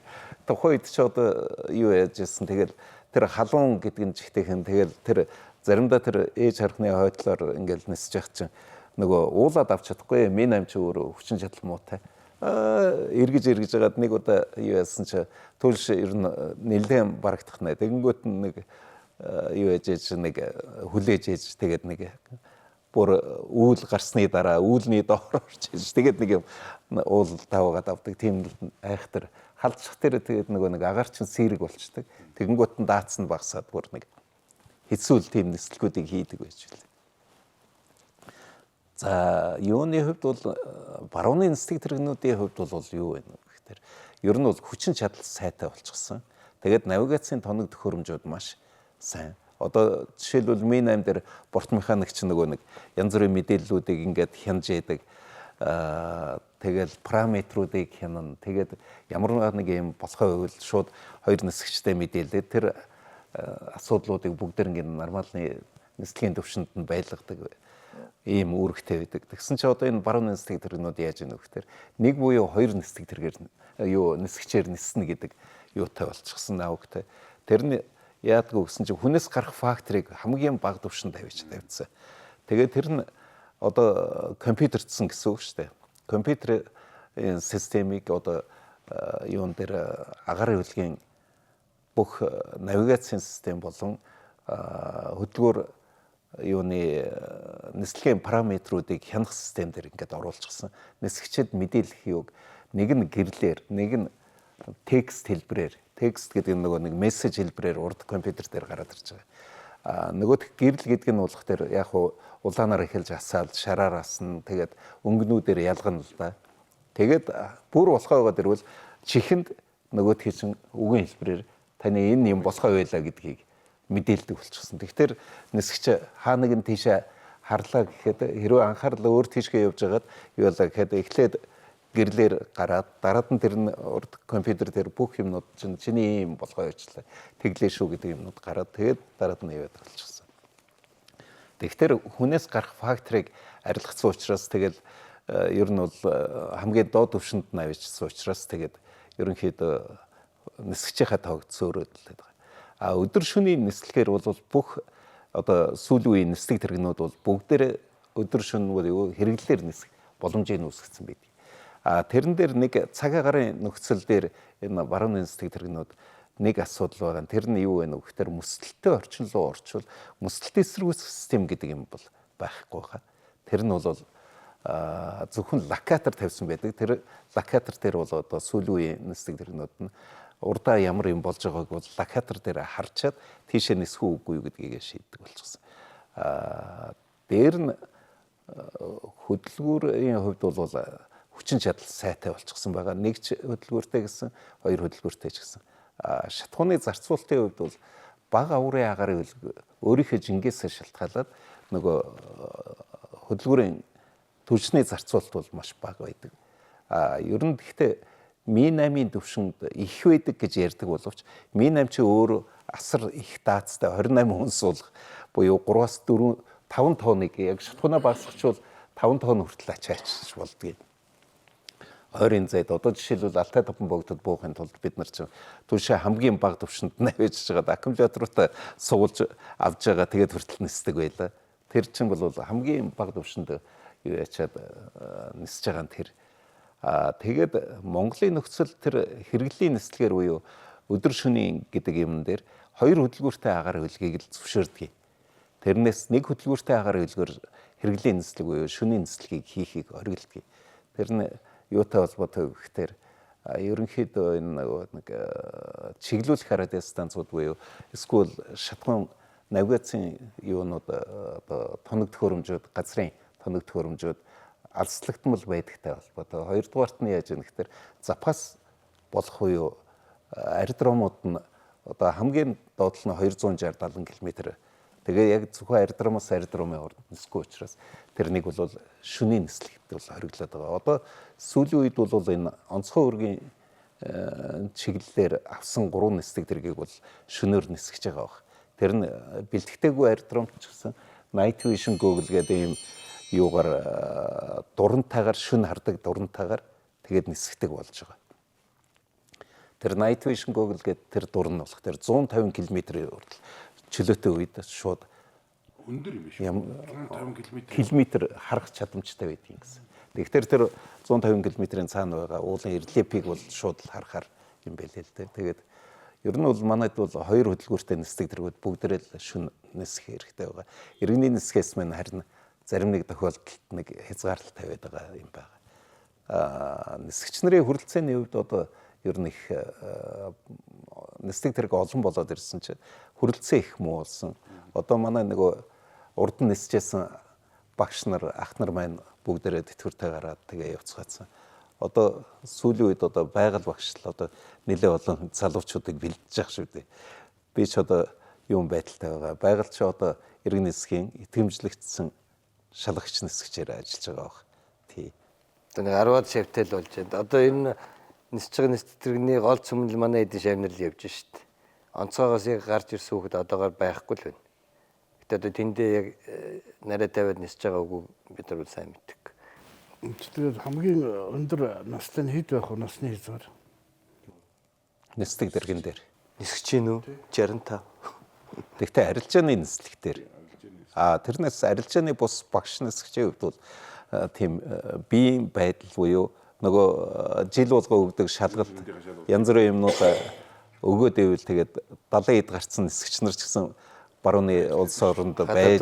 тухайн үед ч одоо юу яаж ирсэн. Тэгэл тэр халуун гэдэг нь жигтэйхэн тэгэл тэр заримдаа тэр ээж харахны хойдлоор ингээл нисэж явах чинь нөгөө уулаад авч чадахгүй минь амч өөрөө хүчин чадал муутай. Эргэж жагаад нэг удаа юу яасан чи түлш ер нь нэлээд барагдах нэ. Тэгэнгүүт нэг юу яаж нэг хүлээж ээж тэгээд нэг бүр үүл гарсны дараа үүлний доор орж ээж тэгээд нэг юм уул тавгаад авдаг тийм айхтар халдчих тэр тэгээд нөгөө нэг агаарчин сэрэг болчдөг. Тэгэнгүүт нь даацсан багсаад бүр нэг хэцүүл тийм нислэгүүдийг хийдэг байж билээ. За юуны хувьд бол барууны нислэг тэрэгнүүдийн хувьд бол юу вэ гэхээр ер нь бол хүчин чадал сайтай болчихсон. Тэгээд навигацийн тоног төхөөрөмжүүд маш сайн. Одоо жишээлбэл Mi8 дээр борт механикч нөгөө нэг янз бүрийн мэдээллүүдийг ингээд хянаж яадаг. Тэгэл параметруудыг хянана. Тэгээд ямар нэг юм болохоо байвал шууд хоёр нисгчтэй мэдээлээд тэр асуудлуудыг бүгдээр ингээд нормалны нислэгийн төвшөнд нь байлгадаг ийм үүрэгтэй байдаг. Тэгсэн чи одоо энэ баруун нислэг тэрэгнүүд яаж ийнө гэхээр нэг буюу хоёр нислэг тэргээр юу нисгчээр ниснэ гэдэг юутай болчихсон наавгтай. Тэр нь яадгүй гэсэн чи хүнээс гарах факторыг хамгийн бага түвшинд тавьсан. Тэгээд тэр нь одоо компьютертсэн гэсэн үг шүү дээ. Компьютерийн системийг одоо юун дээр агаар хөвлөгийн бүх навигацийн систем болон хөдөлгүүр юуны нислэгийн параметруудыг хянах систем дээр ингээд оруулчихсан. Нисгчэд мэдээлэх юуг нэг нь гэрлээр, нэг нь текст хэлбэрээр. Текст гэдэг нь нөгөө нэг мессеж хэлбэрээр урд компьютер дээр гараад ирж байгаа. Нөгөөх гэрэл гэдэг нь болох тэр яг улаанаар эхэлж асаалж шараар асна. Тэгээд өнгөнүүдээр ялгана л да. Тэгээд бүр болохоо байгаа дэрвэл чихэнд нөгөөх чинь үгийн хэлбэрээр таны энэ юм болохоо байлаа гэдгийг мэдээлдэг болчихсон. Тэгэхээр нисгч хаа нэгэн тийшээ харлаа гэхэд хэрвээ анхаарал өөр тийшгээ явж байгаад юу болоо гэхэд эхлээд гэрлэр гараад дараад нь тэр урд компьютер дээр бүх юмнууд чинь чиний юм болгоо явууллаа. Тэглээ шүү гэдэг юмнууд гараад тэгээд дараад нь яваад болчихсон. Тэгэхээр хүнээс гарах факторыг арилгацсан учраас тэгэл ер нь бол хамгийн доод түвшинд нь авчирсан учраас тэгээд ерөнхийдөө нисгчийнхаа тоогд сөөрөөдлээд байгаа. А өдөр шөнийн нислэгээр бол бүх одоо сүүлийн үеийн нислэг тэрэгнүүд бол бүгдээр өдөр шөнө хэрэглэлээр нисэх боломжийг үүсгэсэн байдаг. А тэрэн дээр нэг цаг агарын нөхцөл дээр энэ баруун нислэг тэрэгнүүд нэг асуудал байгаа. Тэр нь юу вэ гэхээр мөсөлттэй орчин руу орчвол мөсөлт эсэргүүцэх систем гэдэг юм бол байхгүй байгаа. Тэр нь бол зөвхөн локатор тавьсан байдаг. Тэр локатор дээр бол одоо сүүлийн үеийн нислэг тэрэгнүүд нь урдаа ямар юм болж байгааг бол локатор дээр харчаад тийшээ нисэх үгүй гэдгийг шийддэг болчихсон. Дээр нь хөдөлгүүрийн хувьд бол хүчин чадал сайтай болчихсон байгаа. Нэг хөдөлгүүртэй гэсэн, хоёр хөдөлгүүртэй ч гэсэн. Шатхууны зарцуулалтын хувьд бол бага аврын агарын өөрийнхөө жингээс шалтгаалаад нөгөө хөдөлгүүрийн түвшний зарцуулалт бол маш бага байдаг. Ер нь гэхдээ Mi8-ийн төвшөнд их байдаг гэж ярьдаг боловч Mi8 чи өөрөө асар их даацтай 28 хүн суулгах буюу 3-аас 4 5 тонныг яг шатхуунаа багасгачвал 5 тонн хүртэл ачаач болдгийг. Ойрын зайд одоо жишээлбэл Алтай топон богдод буухын тулд бид нар чинь түвшээ хамгийн бага түвшинд навьж байгаа аккумуляторуудаа суулж авж байгаа тэгээд хүртэл нисдэг байлаа. Тэр чинь бол хамгийн бага түвшинд юу ячаад нисэж байгаа нь тэр. Тэгээд Монголын нөхцөл тэр хэрэглийн нислэгээр буюу өдөр шөнийн гэдэг юм дээр хоёр хөдөлгүүртэй агаар хөлгийг л зөвшөөрдөг. Тэрнээс нэг хөдөлгүүртэй агаар хөлгөөр хэрэглийн нислэг буюу шөнийн нислэгийг хийхийг оргилдог. Тэр нь юутай холбоотой гэхээр ерөнхийдөө энэ нэг чиглүүлэх радиостанцууд буюу эсвэл шатхуун навигацийн юунууд одоо тоног төхөөрөмжүүд, газрын тоног төхөөрөмжүүд алслагдмал байдагтай холбоотой. Хоёрдугаарт нь яаж юм гэхээр запас болох буюу аэродромууд нь одоо хамгийн доотлол нь 260-70 км. Тэгээ яг зөвхөн аэродромоос аэродромын урд нисэхгүй учраас тэрнийг бол шөнийн нислэг гэдэг бол хориглоод байгаа. Одоо сүүлийн үед бол энэ онцгой үргийн чиглэлээр авсан 3 нислэг тэргийг бол шөнөөр нисгэж байгаа баг. Тэр нь бэлтгэдэггүй аэродромт ч гэсэн Night Vision Google гэдэг ийм юугаар дурантайгаар шүн хардаг дурантайгаар тэгээд нисгдэг болж байгаа. Тэр Night Vision Google гэдэг тэр дур нь болох тэр 150 км хүртэл чөлөөтэй үед шууд Өндөр юм биш үү? 150 км харах чадамжтай байдгийг гэсэн. Тэгэхээр тэр 150 км-ийн цаана байгаа уулын релефийг бол шууд харахаар юм байлээ л дээ. Тэгээд ер нь бол манайд бол 2 хөдөлгөөртэй нисдэг тэргүүд бүгдээрээ л шүн нисэх хэрэгтэй байгаа. Иргэний нисгээс мань харин зарим нэг тохиолдолд нэг хязгаарлалт тавиад байгаа юм байна. Нисгч нарын хүрэлцээний хувьд одоо ер нь их нисдэг тэрэг олон болоод ирсэн чинь хүрэлцээ их муу болсон. Одоо манай нөгөө урд нь нисжсэн багш нар ах нар маань бүгдээрээ тэтгэвртэй гараад тэгээ явцгаасан. Одоо сүүлийн үед одоо байгаль багш л одоо нэлээ олон залуучуудыг бэлдэж явах шүү дээ. Би ч одоо юм байдалтай байгаа. Байгаль ч одоо иргэн нисхийн итгэмжлэгдсэн шалгагч нисгчээр ажиллаж байгаа баг. Тий. Одоо нэг 10-аад шавьтай л болж байна. Одоо энэ нисэж байгаа нис тэтгэврийн гол цөмөл манай эдийн шавнар л явж штт. Онцгоогоос яг гарч ирсэн хүүхэд одоогоор байхгүй л байна. Гэтэ одоо тэндээ яг нарай тавиад нисэж байгаа үгүй бид нар сайн мэддэг. Тэгээд хамгийн өндөр настай нь хэд байх вэ? Насны хязгаар. Нисдэг дэргэн дээр. Нисэж гин үү? 65. Тэгтээ арилжааны нислэг дээр. Тэрнээс арилжааны бус багш нисгчийн хувьд бол тийм биеийн байдал буюу нөгөө жил болго өгдөг шалгалт янз бүрийн юмнууд өгөөд ивэл тэгээд 70 эд гарцсан нисгч нар ч гэсэн барууны улс оронд байж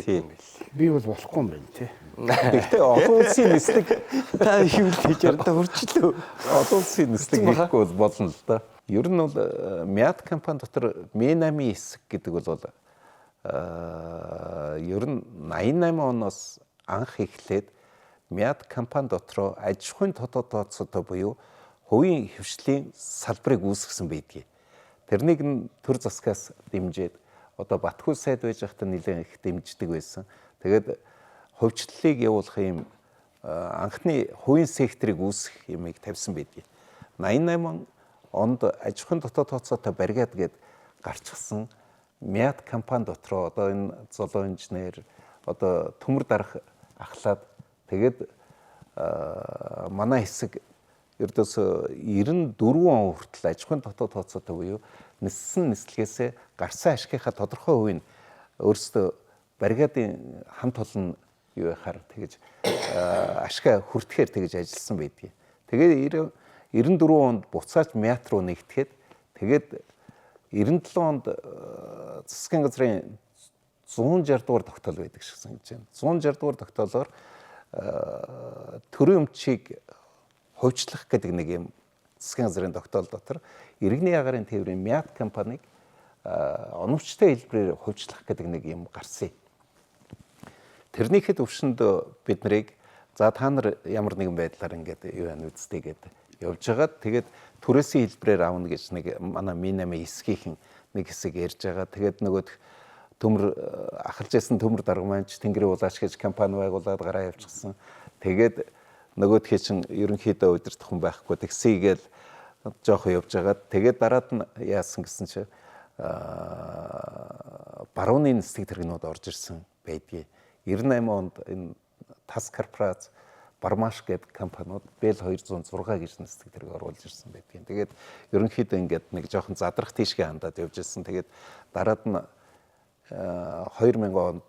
тийм. Би бол болохгүй юм байна тий. Гэхдээ олон улсын нислэг Та юу л хийж ярдаа хурчлөө. олон улсын нислэг хийхгүй бол болно л да. Ер нь бол Мяд компани дотор Минами хэсэг гэдэг бол ер нь 88 оноос анх эхлээд Мяд компани дотроо аж ахуйн дотоод тооцоотой буюу хувийн хвшлийн салбарыг үүсгэсэн байдгийг. Тэрнийг нь төр засгаас дэмжиж одоо Батхүү сайд байж байхдаа нэлээд их дэмждэг байсан. Тэгээд хувьчлалыг явуулах юм анхны хувийн секторыг үүсгэх юмыг тавьсан байдгийг. 88 онд аж ахуйн дотоод тооцоотой баригад гээд гарчсан Мяд компани дотроо одоо энэ золоо инженер одоо төмөр дарах ахлаад тэгээд манай хэсэг ердөөсө 94 он хүртэл аж ахуйн дотоод тооцоотой буюу ниссэн нислэгээсээ гарсан ашигынхаа тодорхой хувийг өөрсдөө баригадын хамт олон юу яхаар тэгэж ашгаа хүртэхээр тэгэж ажилласан байдгийг. Тэгээд 94 онд буцааж Мяд руу нэгтгэхэд тэгээд 97 онд засгийн газрын 160 дугаар тогтоол байдаг шигсэн гэж байна. 160 дугаар тогтоолоор төрийн өмчийг хувьчлах гэдэг нэг юм засгийн газрын тогтоол дотор иргэний агарын тээврийн Мяд компанийг оновчтой хэлбэрээр хувьчлах гэдэг нэг юм гарсан. Тэрнийхэд өвшөнд бид нарыг за та нар ямар нэгэн байдлаар ингээд юу яана үздэй гэдэг явж байгаад тэгээд түрээсийн хэлбэрээр аавна гэж нэг манай Минами хэсгийнхэн нэг хэсэг ярьж байгаа. Тэгээд нөгөөх төмөр ахалж байсан төмөр дарга маань ч Тэнгэрийн улаач гэж компани байгуулад гараа явуулчихсан. Тэгээд нөгөөдхий чин ерөнхийдөө удирдах хүн байхгүй таксигээл жоохон явж байгаад тэгээд дараад нь яасан гэсэн чи барууны нислэг тэргнүүд орж ирсэн байдгийг. 98 онд энэ ТАСС корпорац Бармаш гэдэг компаниуд Бэл 206 гэж нислэг тэрэг оруулж ирсэн байдгийг. Тэгээд ерөнхийдөө ингээд нэг жоохон задрах тийшгээ хандаад явж ирсэн. Тэгээд дараад нь 2000 онд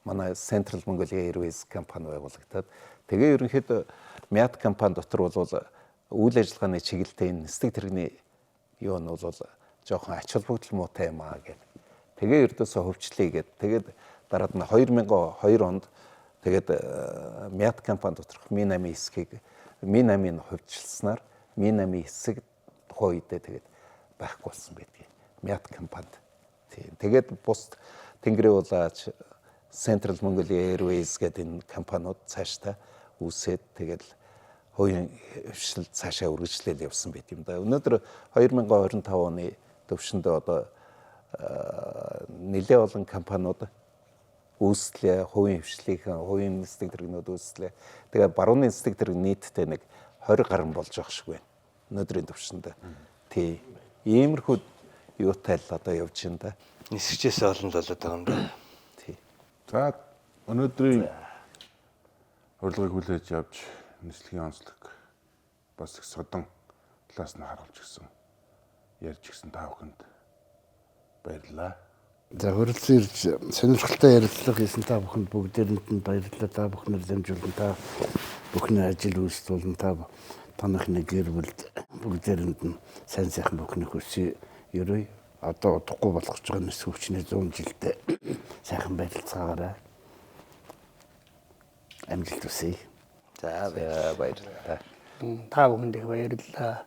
манай Central Mongolia Airways компани байгуулагдаад тэгээ ерөнхийдөө Мяд компани дотор бол үйл ажиллагааны чиглэлтэй нислэг тэрэгний юу нь бол жоохон ач холбогдол муутай юм аа гэдэг. Тэгээ ердөөсөө хөвчлээ гэдэг. Тэгээд дараад нь 2002 онд тэгээд Мяд компани доторх Минами хэсгийг Минамиг хувьчилснаар Минами хэсэг тухайн үедээ тэгээд байхгүй болсон байдгийг. Мяд компанид. Тэгээд бус Тэнгэрийн улаач Central Mongolia Airways гэдэг энэ компаниуд цаашдаа үүсээд тэгэл хувийн хвшил цаашаа үргэлжлээд явсан байт юм да. Өнөөдөр 2025 оны төвшөндөө одоо нэлээд олон компаниуд үүслээ, хувийн хвшлийнхэн, хувийн нисдэг тэрэгнүүд үүслээ. Тэгээ барууны нисдэг тэрэг нийтдээ нэг 20 гаруй болж байгаа шиг байна. Өнөөдрийн төвшөндөө. Тий. Иймэрхүү юутай л одоо явж байна да. Нисгчээс олон л болоод байгаа юм да. Тий. За өнөөдрийн урилгыг хүлээж авч нислэгийн онцлог бас их содон талаас нь харуулж гисэн ярьж гисэн та бүхэнд баярлалаа. За хөрөлцөн ирж сонирхолтой ярилцлага хийсэн та бүхэнд бүгдээрэнд нь баярлалаа. Та бүхнээр дамжуулан та бүхний ажил үйлчлүүлэн танахны гэр бүлд бүгдээрэнд нь сайн сайхан бүхний хүсье ерөй. Одоо удахгүй болох гэж байгаа нис хүчний 100 жилдээ сайхан байрлацгаагаарай. Амжилт хүсье. За Баярлалаа. Та бүхэнд их баярлалаа.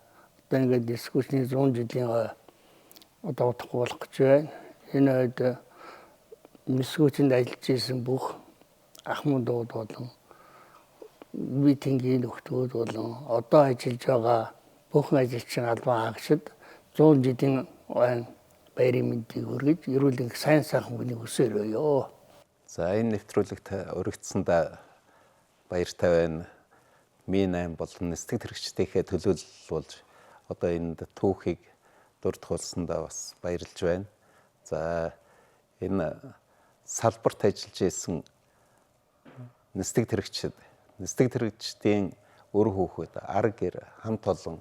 Одоо ингээд дискусны 100 жилийн одоо удахгүй болох гэж байна. Энэ үед нисгүүчэнд ажиллаж исэн бүх ахмадууд болон би тэнгийн нөхдүүд болон одоо ажиллаж байгаа бүхэн ажилчин албан хаагчид 100 жилийн баярын мэндийг хүргэж эрүүл их сайн сайхан хүний хүсээрөөё. За энэ нэвтрүүлэгт өргөцсөнд баяртай байна. Ми 8 болон нисдэг тэрэгчдийнхээ төлөөлөл одоо энд түүхийг дурдхуулсанд бас баярлж байна. За энэ салбарт ажиллаж исэн нисдэг тэрэгчдийн өр хүүхэд, ар гэр, хамт олон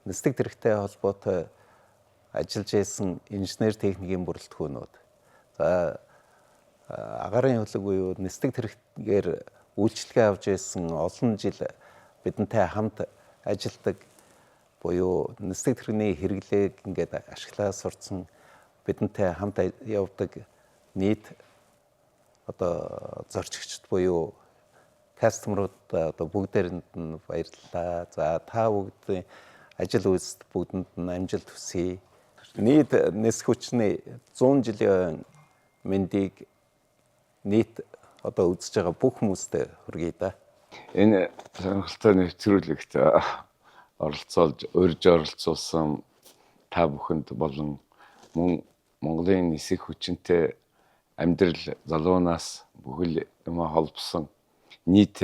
нисдэг тэрэгтэй холбоотой ажиллаж исэн инженер техникийн бүрэлдэхүүнүүд. За агаарын хөлөг буюу нисдэг тэрэггээр үйлчлэгээ авч исэн олон жил бидэнтэй хамт ажилладаг буюу нисдэг тэрэгний хэрэглээг ингээд ашиглаа сурцсан бидэнтэй хамт явдаг нийт одоо зорчигчд буюу кастомерууд одоо бүгдээрэнд нь баярлалаа. За та бүгдийн ажил үйлсэд бүгдэнд нь амжилт хүсье. Нийт нисэх хүчний 100 жилийн мэндийг нийт одоо үзэж байгаа бүх хүмүүстээ хүргэе да. Энэ сонирхолтой нэвтрүүлэгт оролцоолж урьж оролцуулсан та бүхэнд болон мөн Монголын нисэх хүчинтэй амьдрал залуунаас бүхэл юм холбосон нийт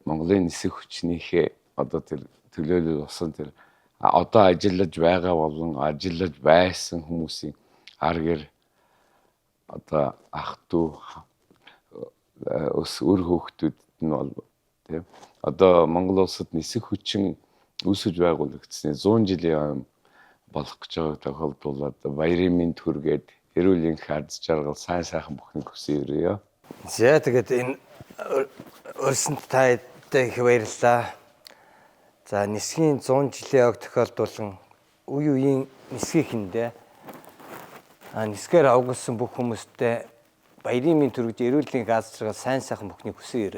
Монголын нисэх хүчнийхээ одоо тэр төлөөлөл болсон тэр одоо ажиллаж байгаа болон ажиллаж байсан хүмүүсийн ар гэр одоо ах дүү ус өр хүүхдүүд нь бол тийм одоо Монгол улсад нисэх хүчин үүсэж байгуулагдсны 100 жилийн болох гэж байгаа тохиолдолд баярын мэнд хүргээд эрүүл энх ард жаргал сайн сайхан бүхнийг хүсье. За тэгээд энэ өрсөнд таатай их баярлалаа. За нисхийн 100 жилийн ог тохиолдуулан үе үеийн нисгийнхэндээ нисгээр авгалсан бүх хүмүүстээ баярын мэнд хүргэж эрүүл энх ард жаргал сайн сайхан бүхнийг хүсье.